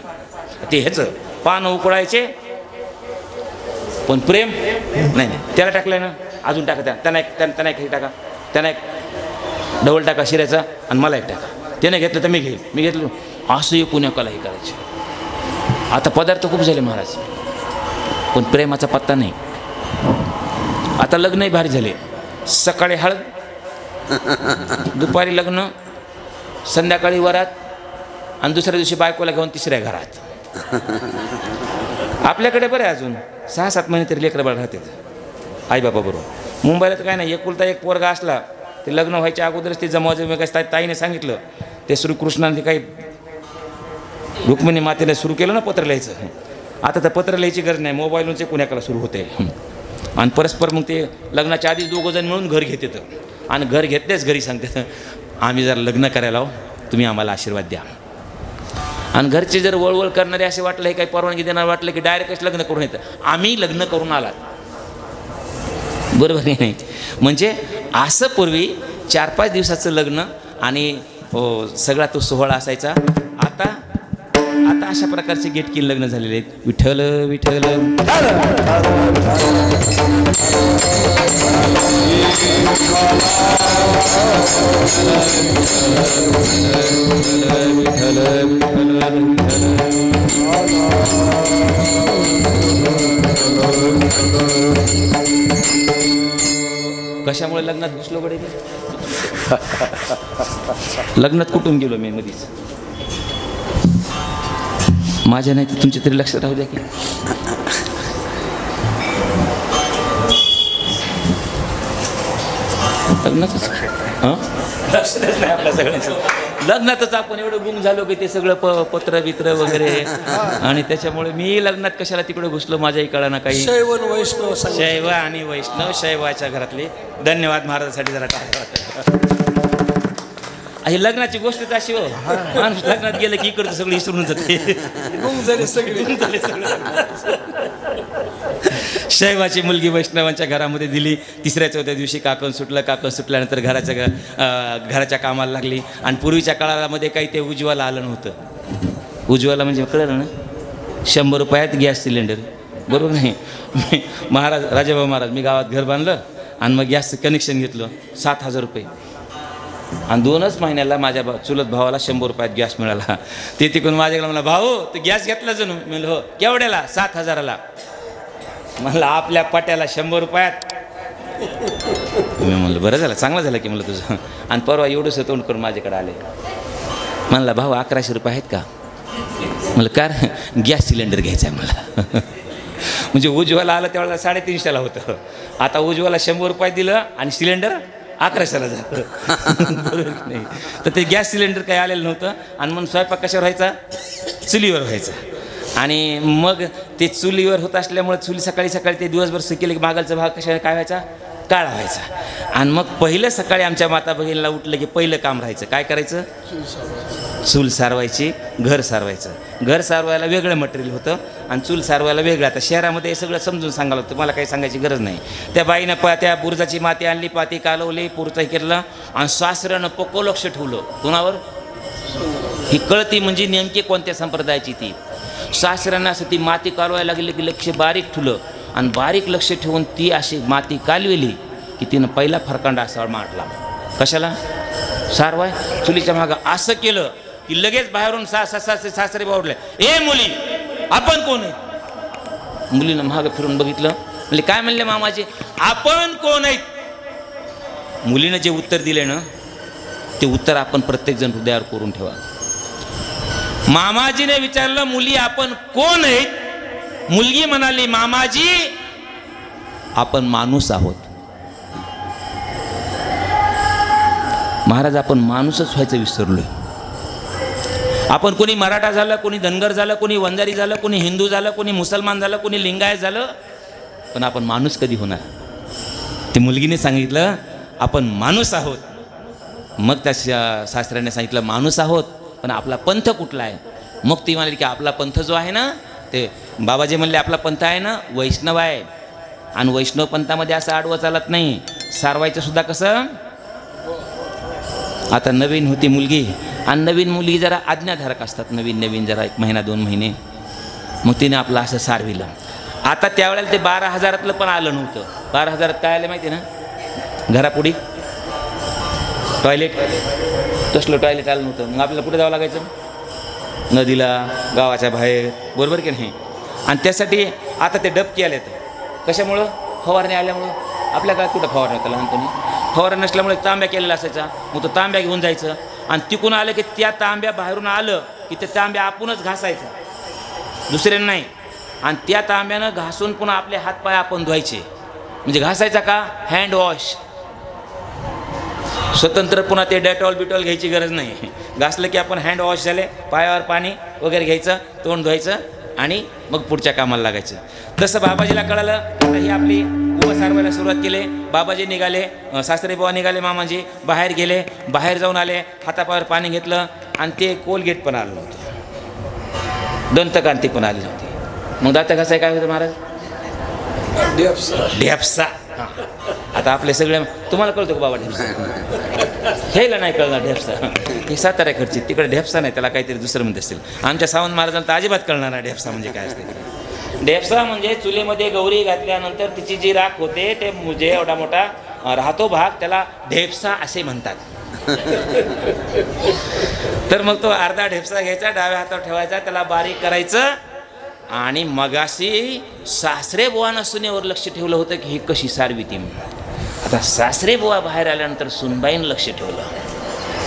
ते ह्याचं पानं उकळायचे. पण प्रेम नाही, त्याला टाकलंय ना अजून टाका, त्यांना एक हे टाका, त्यांना एक डबल टाका शिऱ्याचा आणि मला एक टाका, त्याने घेतलं तर मी घेतलं, असं एकूण एकाला हे करायचे. आता पदार्थ खूप झाले महाराज, पण प्रेमाचा पत्ता नाही. आता लग्नही भारी झाले. सकाळी हळद, दुपारी लग्न, संध्याकाळी वरात आणि दुसऱ्या दिवशी बायकोला घेऊन तिसऱ्या घरात. आपल्याकडे बरं आहे अजून 6-7 महिने तरी लेकरं बाळ राहतात आईबापाबरोबर. मुंबईला तर काय नाही, एकुलता एक पोरगा असला ते लग्न व्हायच्या अगोदरच ते जमवायचं. ताईने सांगितलं ते श्रीकृष्णाने काही रुक्मिणी मातेला सुरू केलं ना पत्र लिहायचं. आता तर पत्र लिहायची गरज नाही, मोबाईलवरचे कुणाकाला सुरू होते. आणि परस्पर मग ते लग्नाच्या आधीच 2 जण मिळून घर घेतात आणि घर घेतलेच घरी सांगतात आम्ही जरा लग्न करायला आहो, तुम्ही आम्हाला आशीर्वाद द्या. आणि घरचे जर वळवळ करणारे असे वाटलं, हे काही परवानगी देणार वाटलं की डायरेक्टच लग्न करून येतं, आम्ही लग्न करून आलात, बरोबर नाही. म्हणजे असं पूर्वी 4-5 दिवसाचं लग्न आणि सगळा तो सोहळा असायचा. आता अशा प्रकारचे गेटकीन लग्न झालेले आहेत. विठ्ठल विठ्ठल कशामुळे लग्नात घुसलो गडे? लग्नात कुठून गेलो मी मधीच? माझ्या नाही तर तुमच्या तरी लक्षात राहू द्या की. लग्नातच हां लक्षातच नाही आपल्या सगळ्यांचं. लग्नातच आपण एवढं गुंग झालो की ते सगळं पत्र बित्र वगैरे आणि त्याच्यामुळे मी लग्नात कशाला तिकडे घुसलो माझ्याही कळना काही. शैव आणि वैष्णव शैव आणि वैष्णव शैवाच्या घरातले. धन्यवाद महाराजांसाठी जरा टाळ्या. ही लग्नाची गोष्ट अशी हो माणूस लग्नात गेलं की इकडचं सगळं विसरून जाते. गुंग झाले सगळे. शैवाची मुलगी वैष्णवांच्या घरामध्ये दिली. तिसऱ्या चौथ्या दिवशी काकण सुटल्यानंतर घराच्या कामाला लागली. आणि पूर्वीच्या काळामध्ये काही ते उज्ज्वला आलं नव्हतं. उज्ज्वला म्हणजे कळलं ना 100 रुपयात गॅस सिलेंडर बरोबर नाही. महाराज राजाभाऊ महाराज मी गावात घर बांधलं आणि मग गॅसचं कनेक्शन घेतलं 7,000 रुपये. आणि 2च महिन्याला माझ्या चुलत भावाला 100 रुपयात गॅस मिळाला. ते तिकडून माझ्याकडे मला भाऊ तू गॅस घेतला जणू. मी म्हणलं हो केवढ्याला 7,000ला. म्हणलं आपल्या पट्याला 100 रुपयात. मी म्हणलं बरं झालं चांगलं झालं की म्हणलं तुझं. आणि परवा एवढंसं तोंड करून माझ्याकडे आले. म्हणलं भाऊ 1100 रुपये आहेत का. म्हणलं का गॅस सिलेंडर घ्यायचा आहे मला. म्हणजे उज्ज्वला आलं त्यावेळेला 350ला होतं. आता उज्ज्वला 100 रुपये दिलं आणि सिलेंडर 1100ला झालं. बरोबर नाही. तर ते गॅस सिलेंडर काही आलेलं नव्हतं. आणि मग स्वयंपाक कशावर व्हायचा चुलीवर व्हायचा. आणि मग ते चुलीवर होत असल्यामुळे चुली सकाळी ते दिवसभर सुकेले की मागलचा भाग कशा काय व्हायचा काळा व्हायचा. आणि मग पहिलं सकाळी आमच्या माता भगिनीला उठलं की पहिलं काम राहायचं काय करायचं चूल सारवायची घर सारवायचं. घर सारवायला वेगळं मटेरियल होतं आणि चूल सारवायला वेगळं. आता शहरामध्ये हे सगळं समजून सांगायला होतं मला काही सांगायची गरज नाही. त्या बाईनं त्या बुरजाची माती आणली पाती कालवली पुरचं केलं आणि सासऱ्यानं पक्को लक्ष ठेवलं. कुणावर ही कळती म्हणजे नेमकी कोणत्या संप्रदायाची ती. सासऱ्यांना असं ती माती कालवायला लागली की लक्ष बारीक ठेवलं आणि बारीक लक्ष ठेवून ती अशी माती कालवेली की तिनं पहिला फरकांडा असा माटला. कशाला सारवाय चुलीच्या मागं असं केलं की लगेच बाहेरून सासरे बावडले ए मुली आपण कोण आहे. मुलीनं मागं फिरून बघितलं म्हणजे काय म्हणले मामाचे आपण कोण आहेत. मुलीनं जे उत्तर दिले ना ते उत्तर आपण प्रत्येकजण हृदयावर करून ठेवा. मामाजीने विचारलं मुली आपण कोण आहेत. मुलगी म्हणाली मामाजी आपण माणूस आहोत. महाराज आपण माणूसच व्हायचं विसरलोय. आपण कोणी मराठा झालं कोणी धनगर झालं कोणी वंजारी झालं कोणी हिंदू झालं कोणी मुसलमान झालं कोणी लिंगायत झालं पण आपण माणूस कधी होणार. ते मुलगीने सांगितलं आपण माणूस आहोत. मग त्या शास्त्राने सांगितलं माणूस आहोत पण आपला पंथ कुठला आहे. मग ती म्हणाली की आपला पंथ जो आहे ना ते बाबाजी म्हणले आपला पंथ आहे ना वैष्णव आहे. आणि वैष्णव पंथामध्ये असं आडवं चालत नाही. सारवायचं सुद्धा कसं आता नवीन होती मुलगी आणि नवीन मुलगी जरा आज्ञाधारक असतात. नवीन जरा 1 महिना 2 महिने मग तिने आपलं असं सारविलं. आता त्यावेळेला ते 12,000तलं पण आलं नव्हतं. 12,000 काय आलं माहिती ना घरापुढी टॉयलेट तसलं टॉयलेट आलं नव्हतं. मग आपल्याला कुठे जावं लागायचं नदीला गावाच्या बाहेर बरोबर की नाही. आणि त्यासाठी आता ते डबकी आले तर कशामुळं फवारणी आल्यामुळं. आपल्या काळात कुठं फवारणी होतं लहानपणी. फवारणी नसल्यामुळे तांब्या केलेला असायचा. मग तो तांब्या घेऊन जायचं आणि तिकून आलं की त्या तांब्या बाहेरून आलं की ते तांब्या आपणच घासायचं दुसऱ्यांना नाही. आणि त्या तांब्यानं घासून पुन्हा आपले हातपाय आपण धुवायचे. म्हणजे घासायचा का हँड वॉश स्वतंत्र. पुन्हा ते डेटॉल बिटॉल घ्यायची गरज नाही. घासलं की आपण हँड वॉश झाले पायावर पाणी वगैरे घ्यायचं तोंड धुवायचं आणि मग पुढच्या कामाला लागायचं. तसं बाबाजीला कळालं आता ही आपली उभं सारवायला सुरुवात केली. बाबाजी निघाले सासरे बुवा निघाले मामाजी बाहेर गेले. बाहेर जाऊन आले हातापायावर पाणी घेतलं आणि ते कोलगेट पण आलं नव्हतं. दंतकांती पण आली नव्हती. मग दात घासाय काय होतं महाराज ढेपसा. आता आपले सगळे तुम्हाला कळतो का बाबा ढेपसा हेला नाही कळणार ढेपसा. हे साताऱ्याकडची तिकडे ढेपसा नाही त्याला काहीतरी दुसरं म्हणत असतील. आमच्या सावंत महाराजांना तर अजिबात कळणार नाही ढेपसा म्हणजे काय असते. ढेपसा म्हणजे चुलीमध्ये गौरी घातल्यानंतर तिची जी राख होते ते म्हणजे एवढा मोठा राहतो भाग त्याला ढेपसा असे म्हणतात. तर मग तो अर्धा ढेपसा घ्यायचा डाव्या हातावर ठेवायचा त्याला बारीक करायचं आणि मगाशी सासरे बुवानं सुनेवर लक्ष ठेवलं होतं की ही कशी सारवी ती. आता सासरे बुवा बाहेर आल्यानंतर सुनबाईनं लक्ष ठेवलं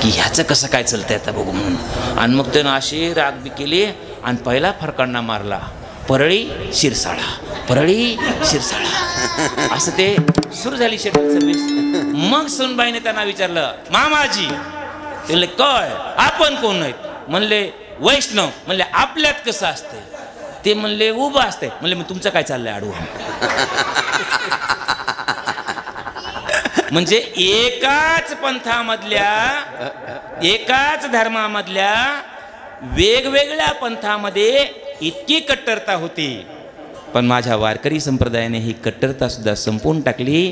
की ह्याचं कसं काय चालतंय आता बघू म्हणून. आणि मग त्यानं अशी राग बी केली आणि पहिला फरकांना मारला परळी शिरसाळा परळी शिरसाळा असं ते सुरू झाली शेड्यूल सर्व्हिस. मग सुनबाईने त्यांना विचारलं, मामाजी. ते म्हणले, काय आपण कोण आहेत? म्हणले, वैष्णव. म्हणले, आपल्यात कसं असतंय? ते म्हणले, उभं असतंय. म्हणले, मग तुमचं काय चाललंय आडवं? म्हणजे एकाच पंथामधल्या, एकाच धर्मामधल्या वेगवेगळ्या पंथामध्ये इतकी कट्टरता होती, पण माझ्या वारकरी संप्रदायाने ही कट्टरता सुद्धा संपवून टाकली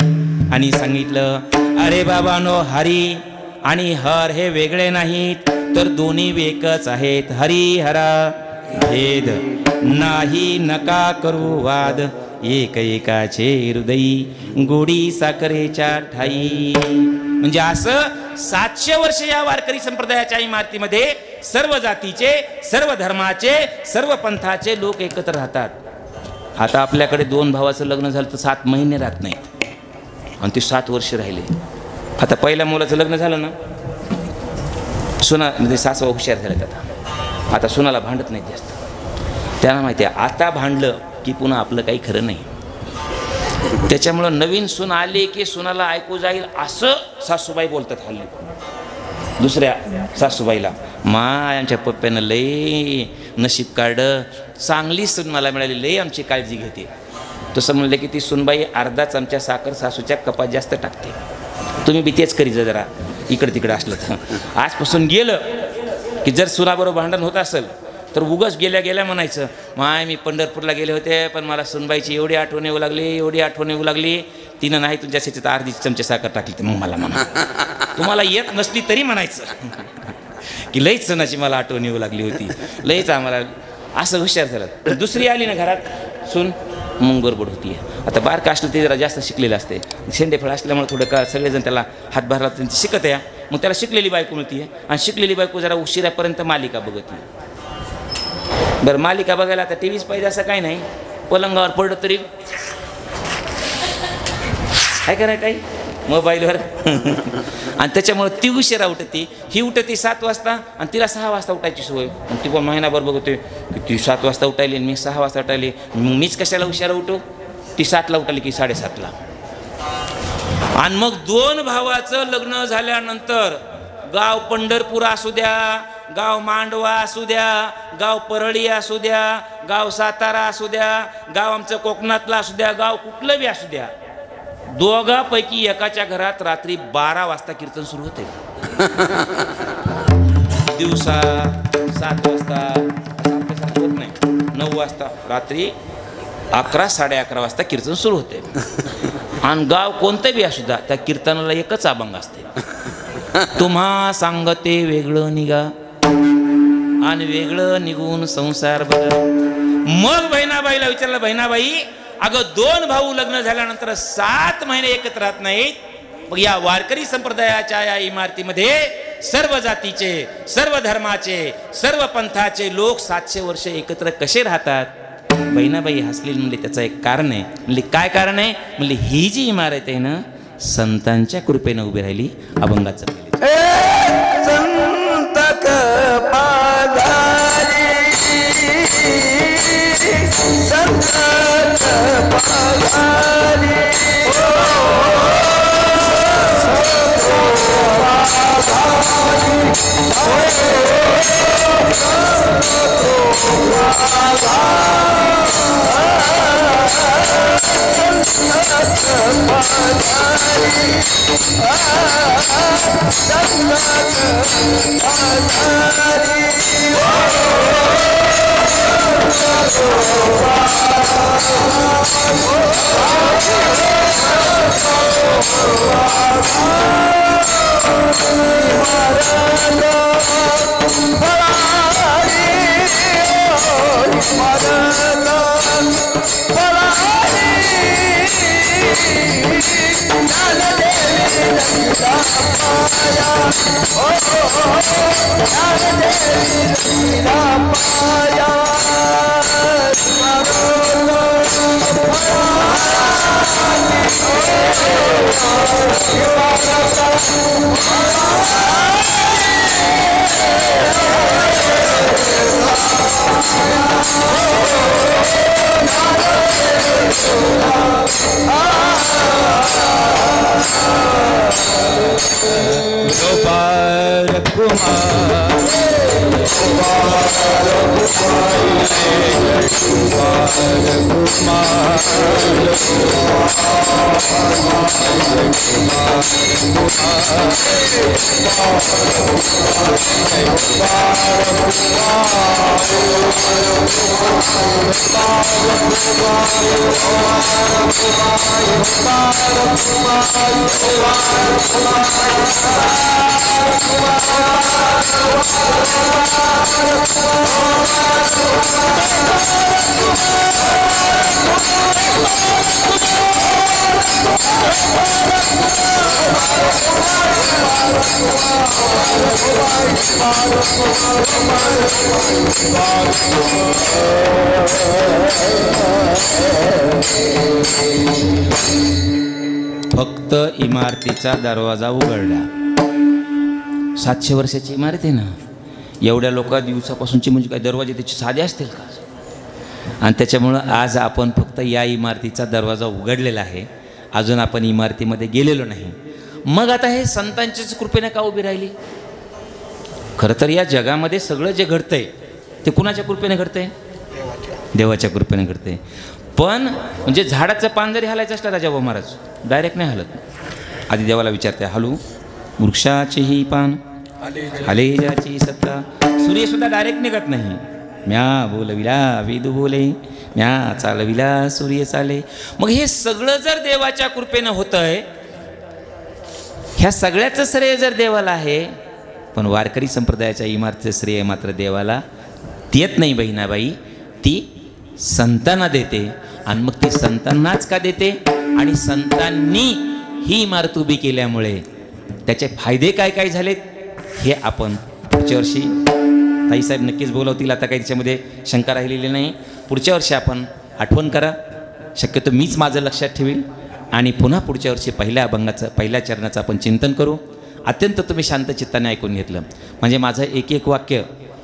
आणि सांगितलं, अरे बाबानो, हरी आणि हर हे वेगळे नाहीत, तर दोन्ही एकच आहेत. हरी हरा भेद नाही, नका करू वाद, एक एकाचे हृदयी गोडी साखरेच्या ठाई. म्हणजे असं 700 वर्ष या वारकरी संप्रदायाच्या इमारतीमध्ये सर्व जातीचे, सर्व धर्माचे, सर्व पंथाचे लोक एकत्र राहतात. आता आपल्याकडे 2 भावाचं लग्न झालं तर 7 महिने राहत नाहीत आणि ते 7 वर्ष राहिले. आता पहिल्या मुलाचं लग्न झालं ना, सुना म्हणजे सासवा हुशार झाल्यात. आता सुनाला भांडत नाहीत जास्त. त्यांना माहिती आहे आता भांडलं की पुन्हा आपलं काही खरं नाही. त्याच्यामुळं नवीन सून आली की सुनाला ऐकू जाईल असं सासूबाई बोलतात हल्ली दुसऱ्या सासूबाईला. माय आमच्या पप्प्यानं लई नशीब काढलं, चांगली सून मला मिळाली, लई आमची काळजी घेते. तसं म्हणलं की ती सूनबाई अर्धा चमचा साखर सासूच्या कपात जास्त टाकते. तुम्ही बी तेच करी जरा इकडं तिकडं असलं तर. आजपासून गेलं की जर सुनाबरोबर भांडण होत असेल तर उगाच गेल्या गेल्या म्हणायचं, माय मी पंढरपूरला गेले होते पण मला सुनबाईची एवढी आठवण येऊ लागली, एवढी आठवण येऊ लागली, तिनं नाही तुझ्या शेतीत अर्धी चमचे साखर टाकली. तर मग मला म्हणा, तुम्हाला येत नसली तरी म्हणायचं की लईच सणाची मला आठवण येऊ लागली होती, लईच आम्हाला असं हुशार झालं. दुसरी आली ना घरात सून, मग गडबड होती. आता बारका असलं ते जरा जास्त शिकलेलं असते, शेंडेफळ असल्यामुळे थोडं का सगळेजण त्याला हातभार लावतात, त्यांची शिकत आहे. मग त्याला शिकलेली बायको मिळते आणि शिकलेली बायको जरा उशिरापर्यंत मालिका बघत नाही. बरं मालिका बघायला आता टीव्हीच पाहिजे असं काही नाही, पलंगावर पडलं तरी काय कराय काही मोबाईलवर. आणि त्याच्यामुळे ती उशिरा उठते, ही उठते 7 वाजता आणि तिला 6 वाजता उठायची सवय. आणि ती पण महिनाभर बघते की ती 7 वाजता उठायली आणि मी 6 वाजता उठायली, मग मीच कशाला उशिरा उठू. ती 7ला उठाली की 7:30ला. आणि मग 2 भावाचं लग्न झाल्यानंतर गाव पंढरपूर असू द्या, गाव मांडवा असू द्या, गाव परळी असू द्या, गाव सातारा असू द्या, गाव आमचं कोकणातलं असू द्या, गाव कुठलं बी असू द्या, दोघांपैकी एकाच्या घरात रात्री 12 वाजता कीर्तन सुरू होते. दिवसा 7 वाजता असं होत नाही, 9 वाजता, रात्री 11, 11:30 वाजता कीर्तन सुरू होते. आणि गाव कोणतं बी असू द्या, त्या कीर्तनाला एकच अभंग असते, तुम्हा सांगते वेगळं निघा आणि वेगळं निघून संसार बघा. मग बहिणाबाईला विचारलं, बहिणाबाई अगं 2 भाऊ लग्न झाल्यानंतर 7 महिने एकत्र राहत नाहीत, मग या वारकरी संप्रदायाच्या या इमारतीमध्ये सर्व जातीचे, सर्व धर्माचे, सर्व पंथाचे लोक 700 वर्ष एकत्र कसे राहतात? बहिणाबाई हसली, म्हणले त्याचं एक कारण आहे. म्हणले काय कारण आहे? म्हणले ही जी इमारत आहे ना संतांच्या कृपेनं उभी राहिली. अभंगाचं फक्त इमारतीचा दरवाजा उघडला. 700 वर्षाची इमारत आहे ना, एवढ्या दिवसापासूनची म्हणजे काय दरवाजे त्याचे साधे असतील का? आणि त्याच्यामुळं आज आपण फक्त या इमारतीचा दरवाजा उघडलेला आहे, अजून आपण इमारतीमध्ये गेलेलो नाही. मग आता हे संतांच्याच कृपेने का उभी राहिली? खरं तर या जगामध्ये सगळं जे घडतंय ते कुणाच्या कृपेने घडतंय? देवाच्या कृपेने घडतंय. पण म्हणजे झाडाचं पान जरी हलायचं असलं राजाभाऊ महाराज डायरेक्ट नाही हलत. आधी देवाला विचारते, हलू वृक्षाचेही पान हले ज्याची सत्ता. सूर्यसुद्धा डायरेक्ट निघत नाही. म्या बोलविला वेदू बोले, म्या चालविला सूर्य चाले. मग हे सगळं जर देवाच्या कृपेनं होतंय, ह्या सगळ्याचं श्रेय जर देवाला आहे, पण वारकरी संप्रदायाच्या इमारतीचं श्रेय मात्र देवाला देत नाही बहिणाबाई, ती संतांना देते. आणि मग ती संतांनाच का देते? आणि संतांनी ही इमारत उभी केल्यामुळे त्याचे फायदे काय काय झालेत हे आपण पुढच्या वर्षी ताईसाहेब नक्कीच बोलवतील. आता काही त्याच्यामध्ये शंका राहिलेली नाही. पुढच्या वर्षी आपण आठवण करा, शक्यतो मीच माझं लक्षात ठेवील आणि पुन्हा पुढच्या वर्षी पहिल्या अभंगाचं पहिल्या चरणाचं आपण चिंतन करू. अत्यंत तुम्ही शांत चित्ताने ऐकून घेतलं म्हणजे माझं एक एक वाक्य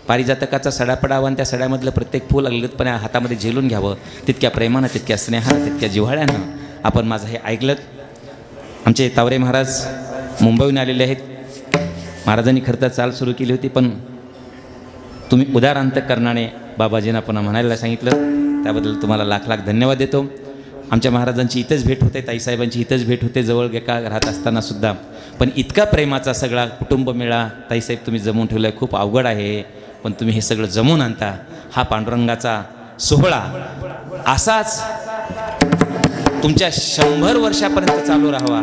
पारिजातकाचा सडा पडावा आणि त्या सड्यामधलं प्रत्येक फूल अलगदपणे हातामध्ये झेलून घ्यावं. तितक्या प्रेमानं, तितक्या स्नेहानं, तितक्या जिव्हाळ्यानं आपण माझं हे ऐकलं. आमचे तावरे महाराज मुंबईहून आलेले आहेत. महाराजांनी खरं तर चाल सुरू केली होती, पण तुम्ही उदार अंतःकरणाने बाबाजींना पुन्हा म्हणायला सांगितलं, त्याबद्दल तुम्हाला लाख लाख धन्यवाद देतो. आमच्या महाराजांची इथंच भेट होते, ताईसाहेबांची इथंच भेट होते, जवळ एका राहत असतानासुद्धा. पण इतका प्रेमाचा सगळा कुटुंब मेळा ताईसाहेब तुम्ही जमवून ठेवला आहे, खूप अवघड आहे, पण तुम्ही हे सगळं जमवून आणता. हा पांडुरंगाचा सोहळा असाच तुमच्या 100 वर्षापर्यंत चालू राहावा.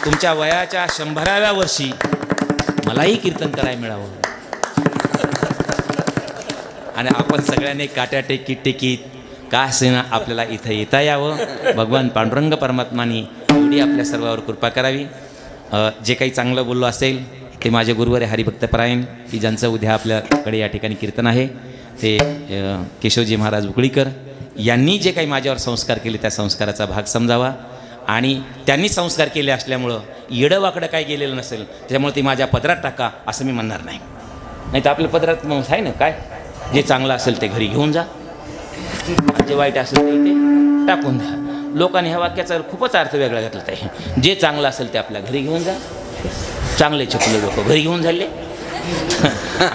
तुमच्या वयाच्या 100व्या वर्षी मलाही कीर्तन करायला मिळावं आणि आपण सगळ्यांनी काट्या टेकीत का असेना आपल्याला इथं येता यावं. भगवान पांडुरंग परमात्मानी एवढी आपल्या सर्वावर कृपा करावी. जे काही चांगलं बोललो असेल ते माझे गुरुवर हरिभक्तपरायण, की ज्यांचं उद्या आपल्याकडे या ठिकाणी कीर्तन आहे, ते केशवजी महाराज उकळीकर यांनी जे काही माझ्यावर संस्कार केले त्या संस्काराचा भाग समजावा. आणि त्यांनी संस्कार केले असल्यामुळं येडंवाकडं काय गेलेलं नसेल, त्याच्यामुळे ती माझ्या पदरात टाका असं मी म्हणणार नाही. नाही तर आपल्या पदरात मग आहे ना काय, जे चांगलं असेल ते घरी घेऊन जा, जे वाईट असेल ते इथे टाकून द्या. लोकांनी ह्या वाक्याचा खूपच अर्थ वेगळा घातला आहे. जे चांगलं असेल ते आपल्या घरी घेऊन जा. चांगले चकले लोक घरी घेऊन झाले,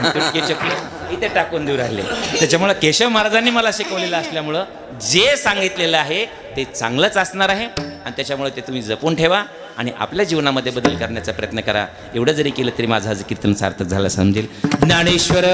तुटके चकले इथे टाकून देऊ राहिले. त्याच्यामुळं केशव महाराजांनी मला शिकवलेलं असल्यामुळं जे सांगितलेलं आहे ते चांगलंच असणार आहे आणि त्याच्यामुळे ते तुम्ही जपून ठेवा आणि आपल्या जीवनामध्ये बदल करण्याचा प्रयत्न करा. एवढं जरी केलं तरी माझं आज कीर्तन सार्थक झालं समजेल. ज्ञानेश्वर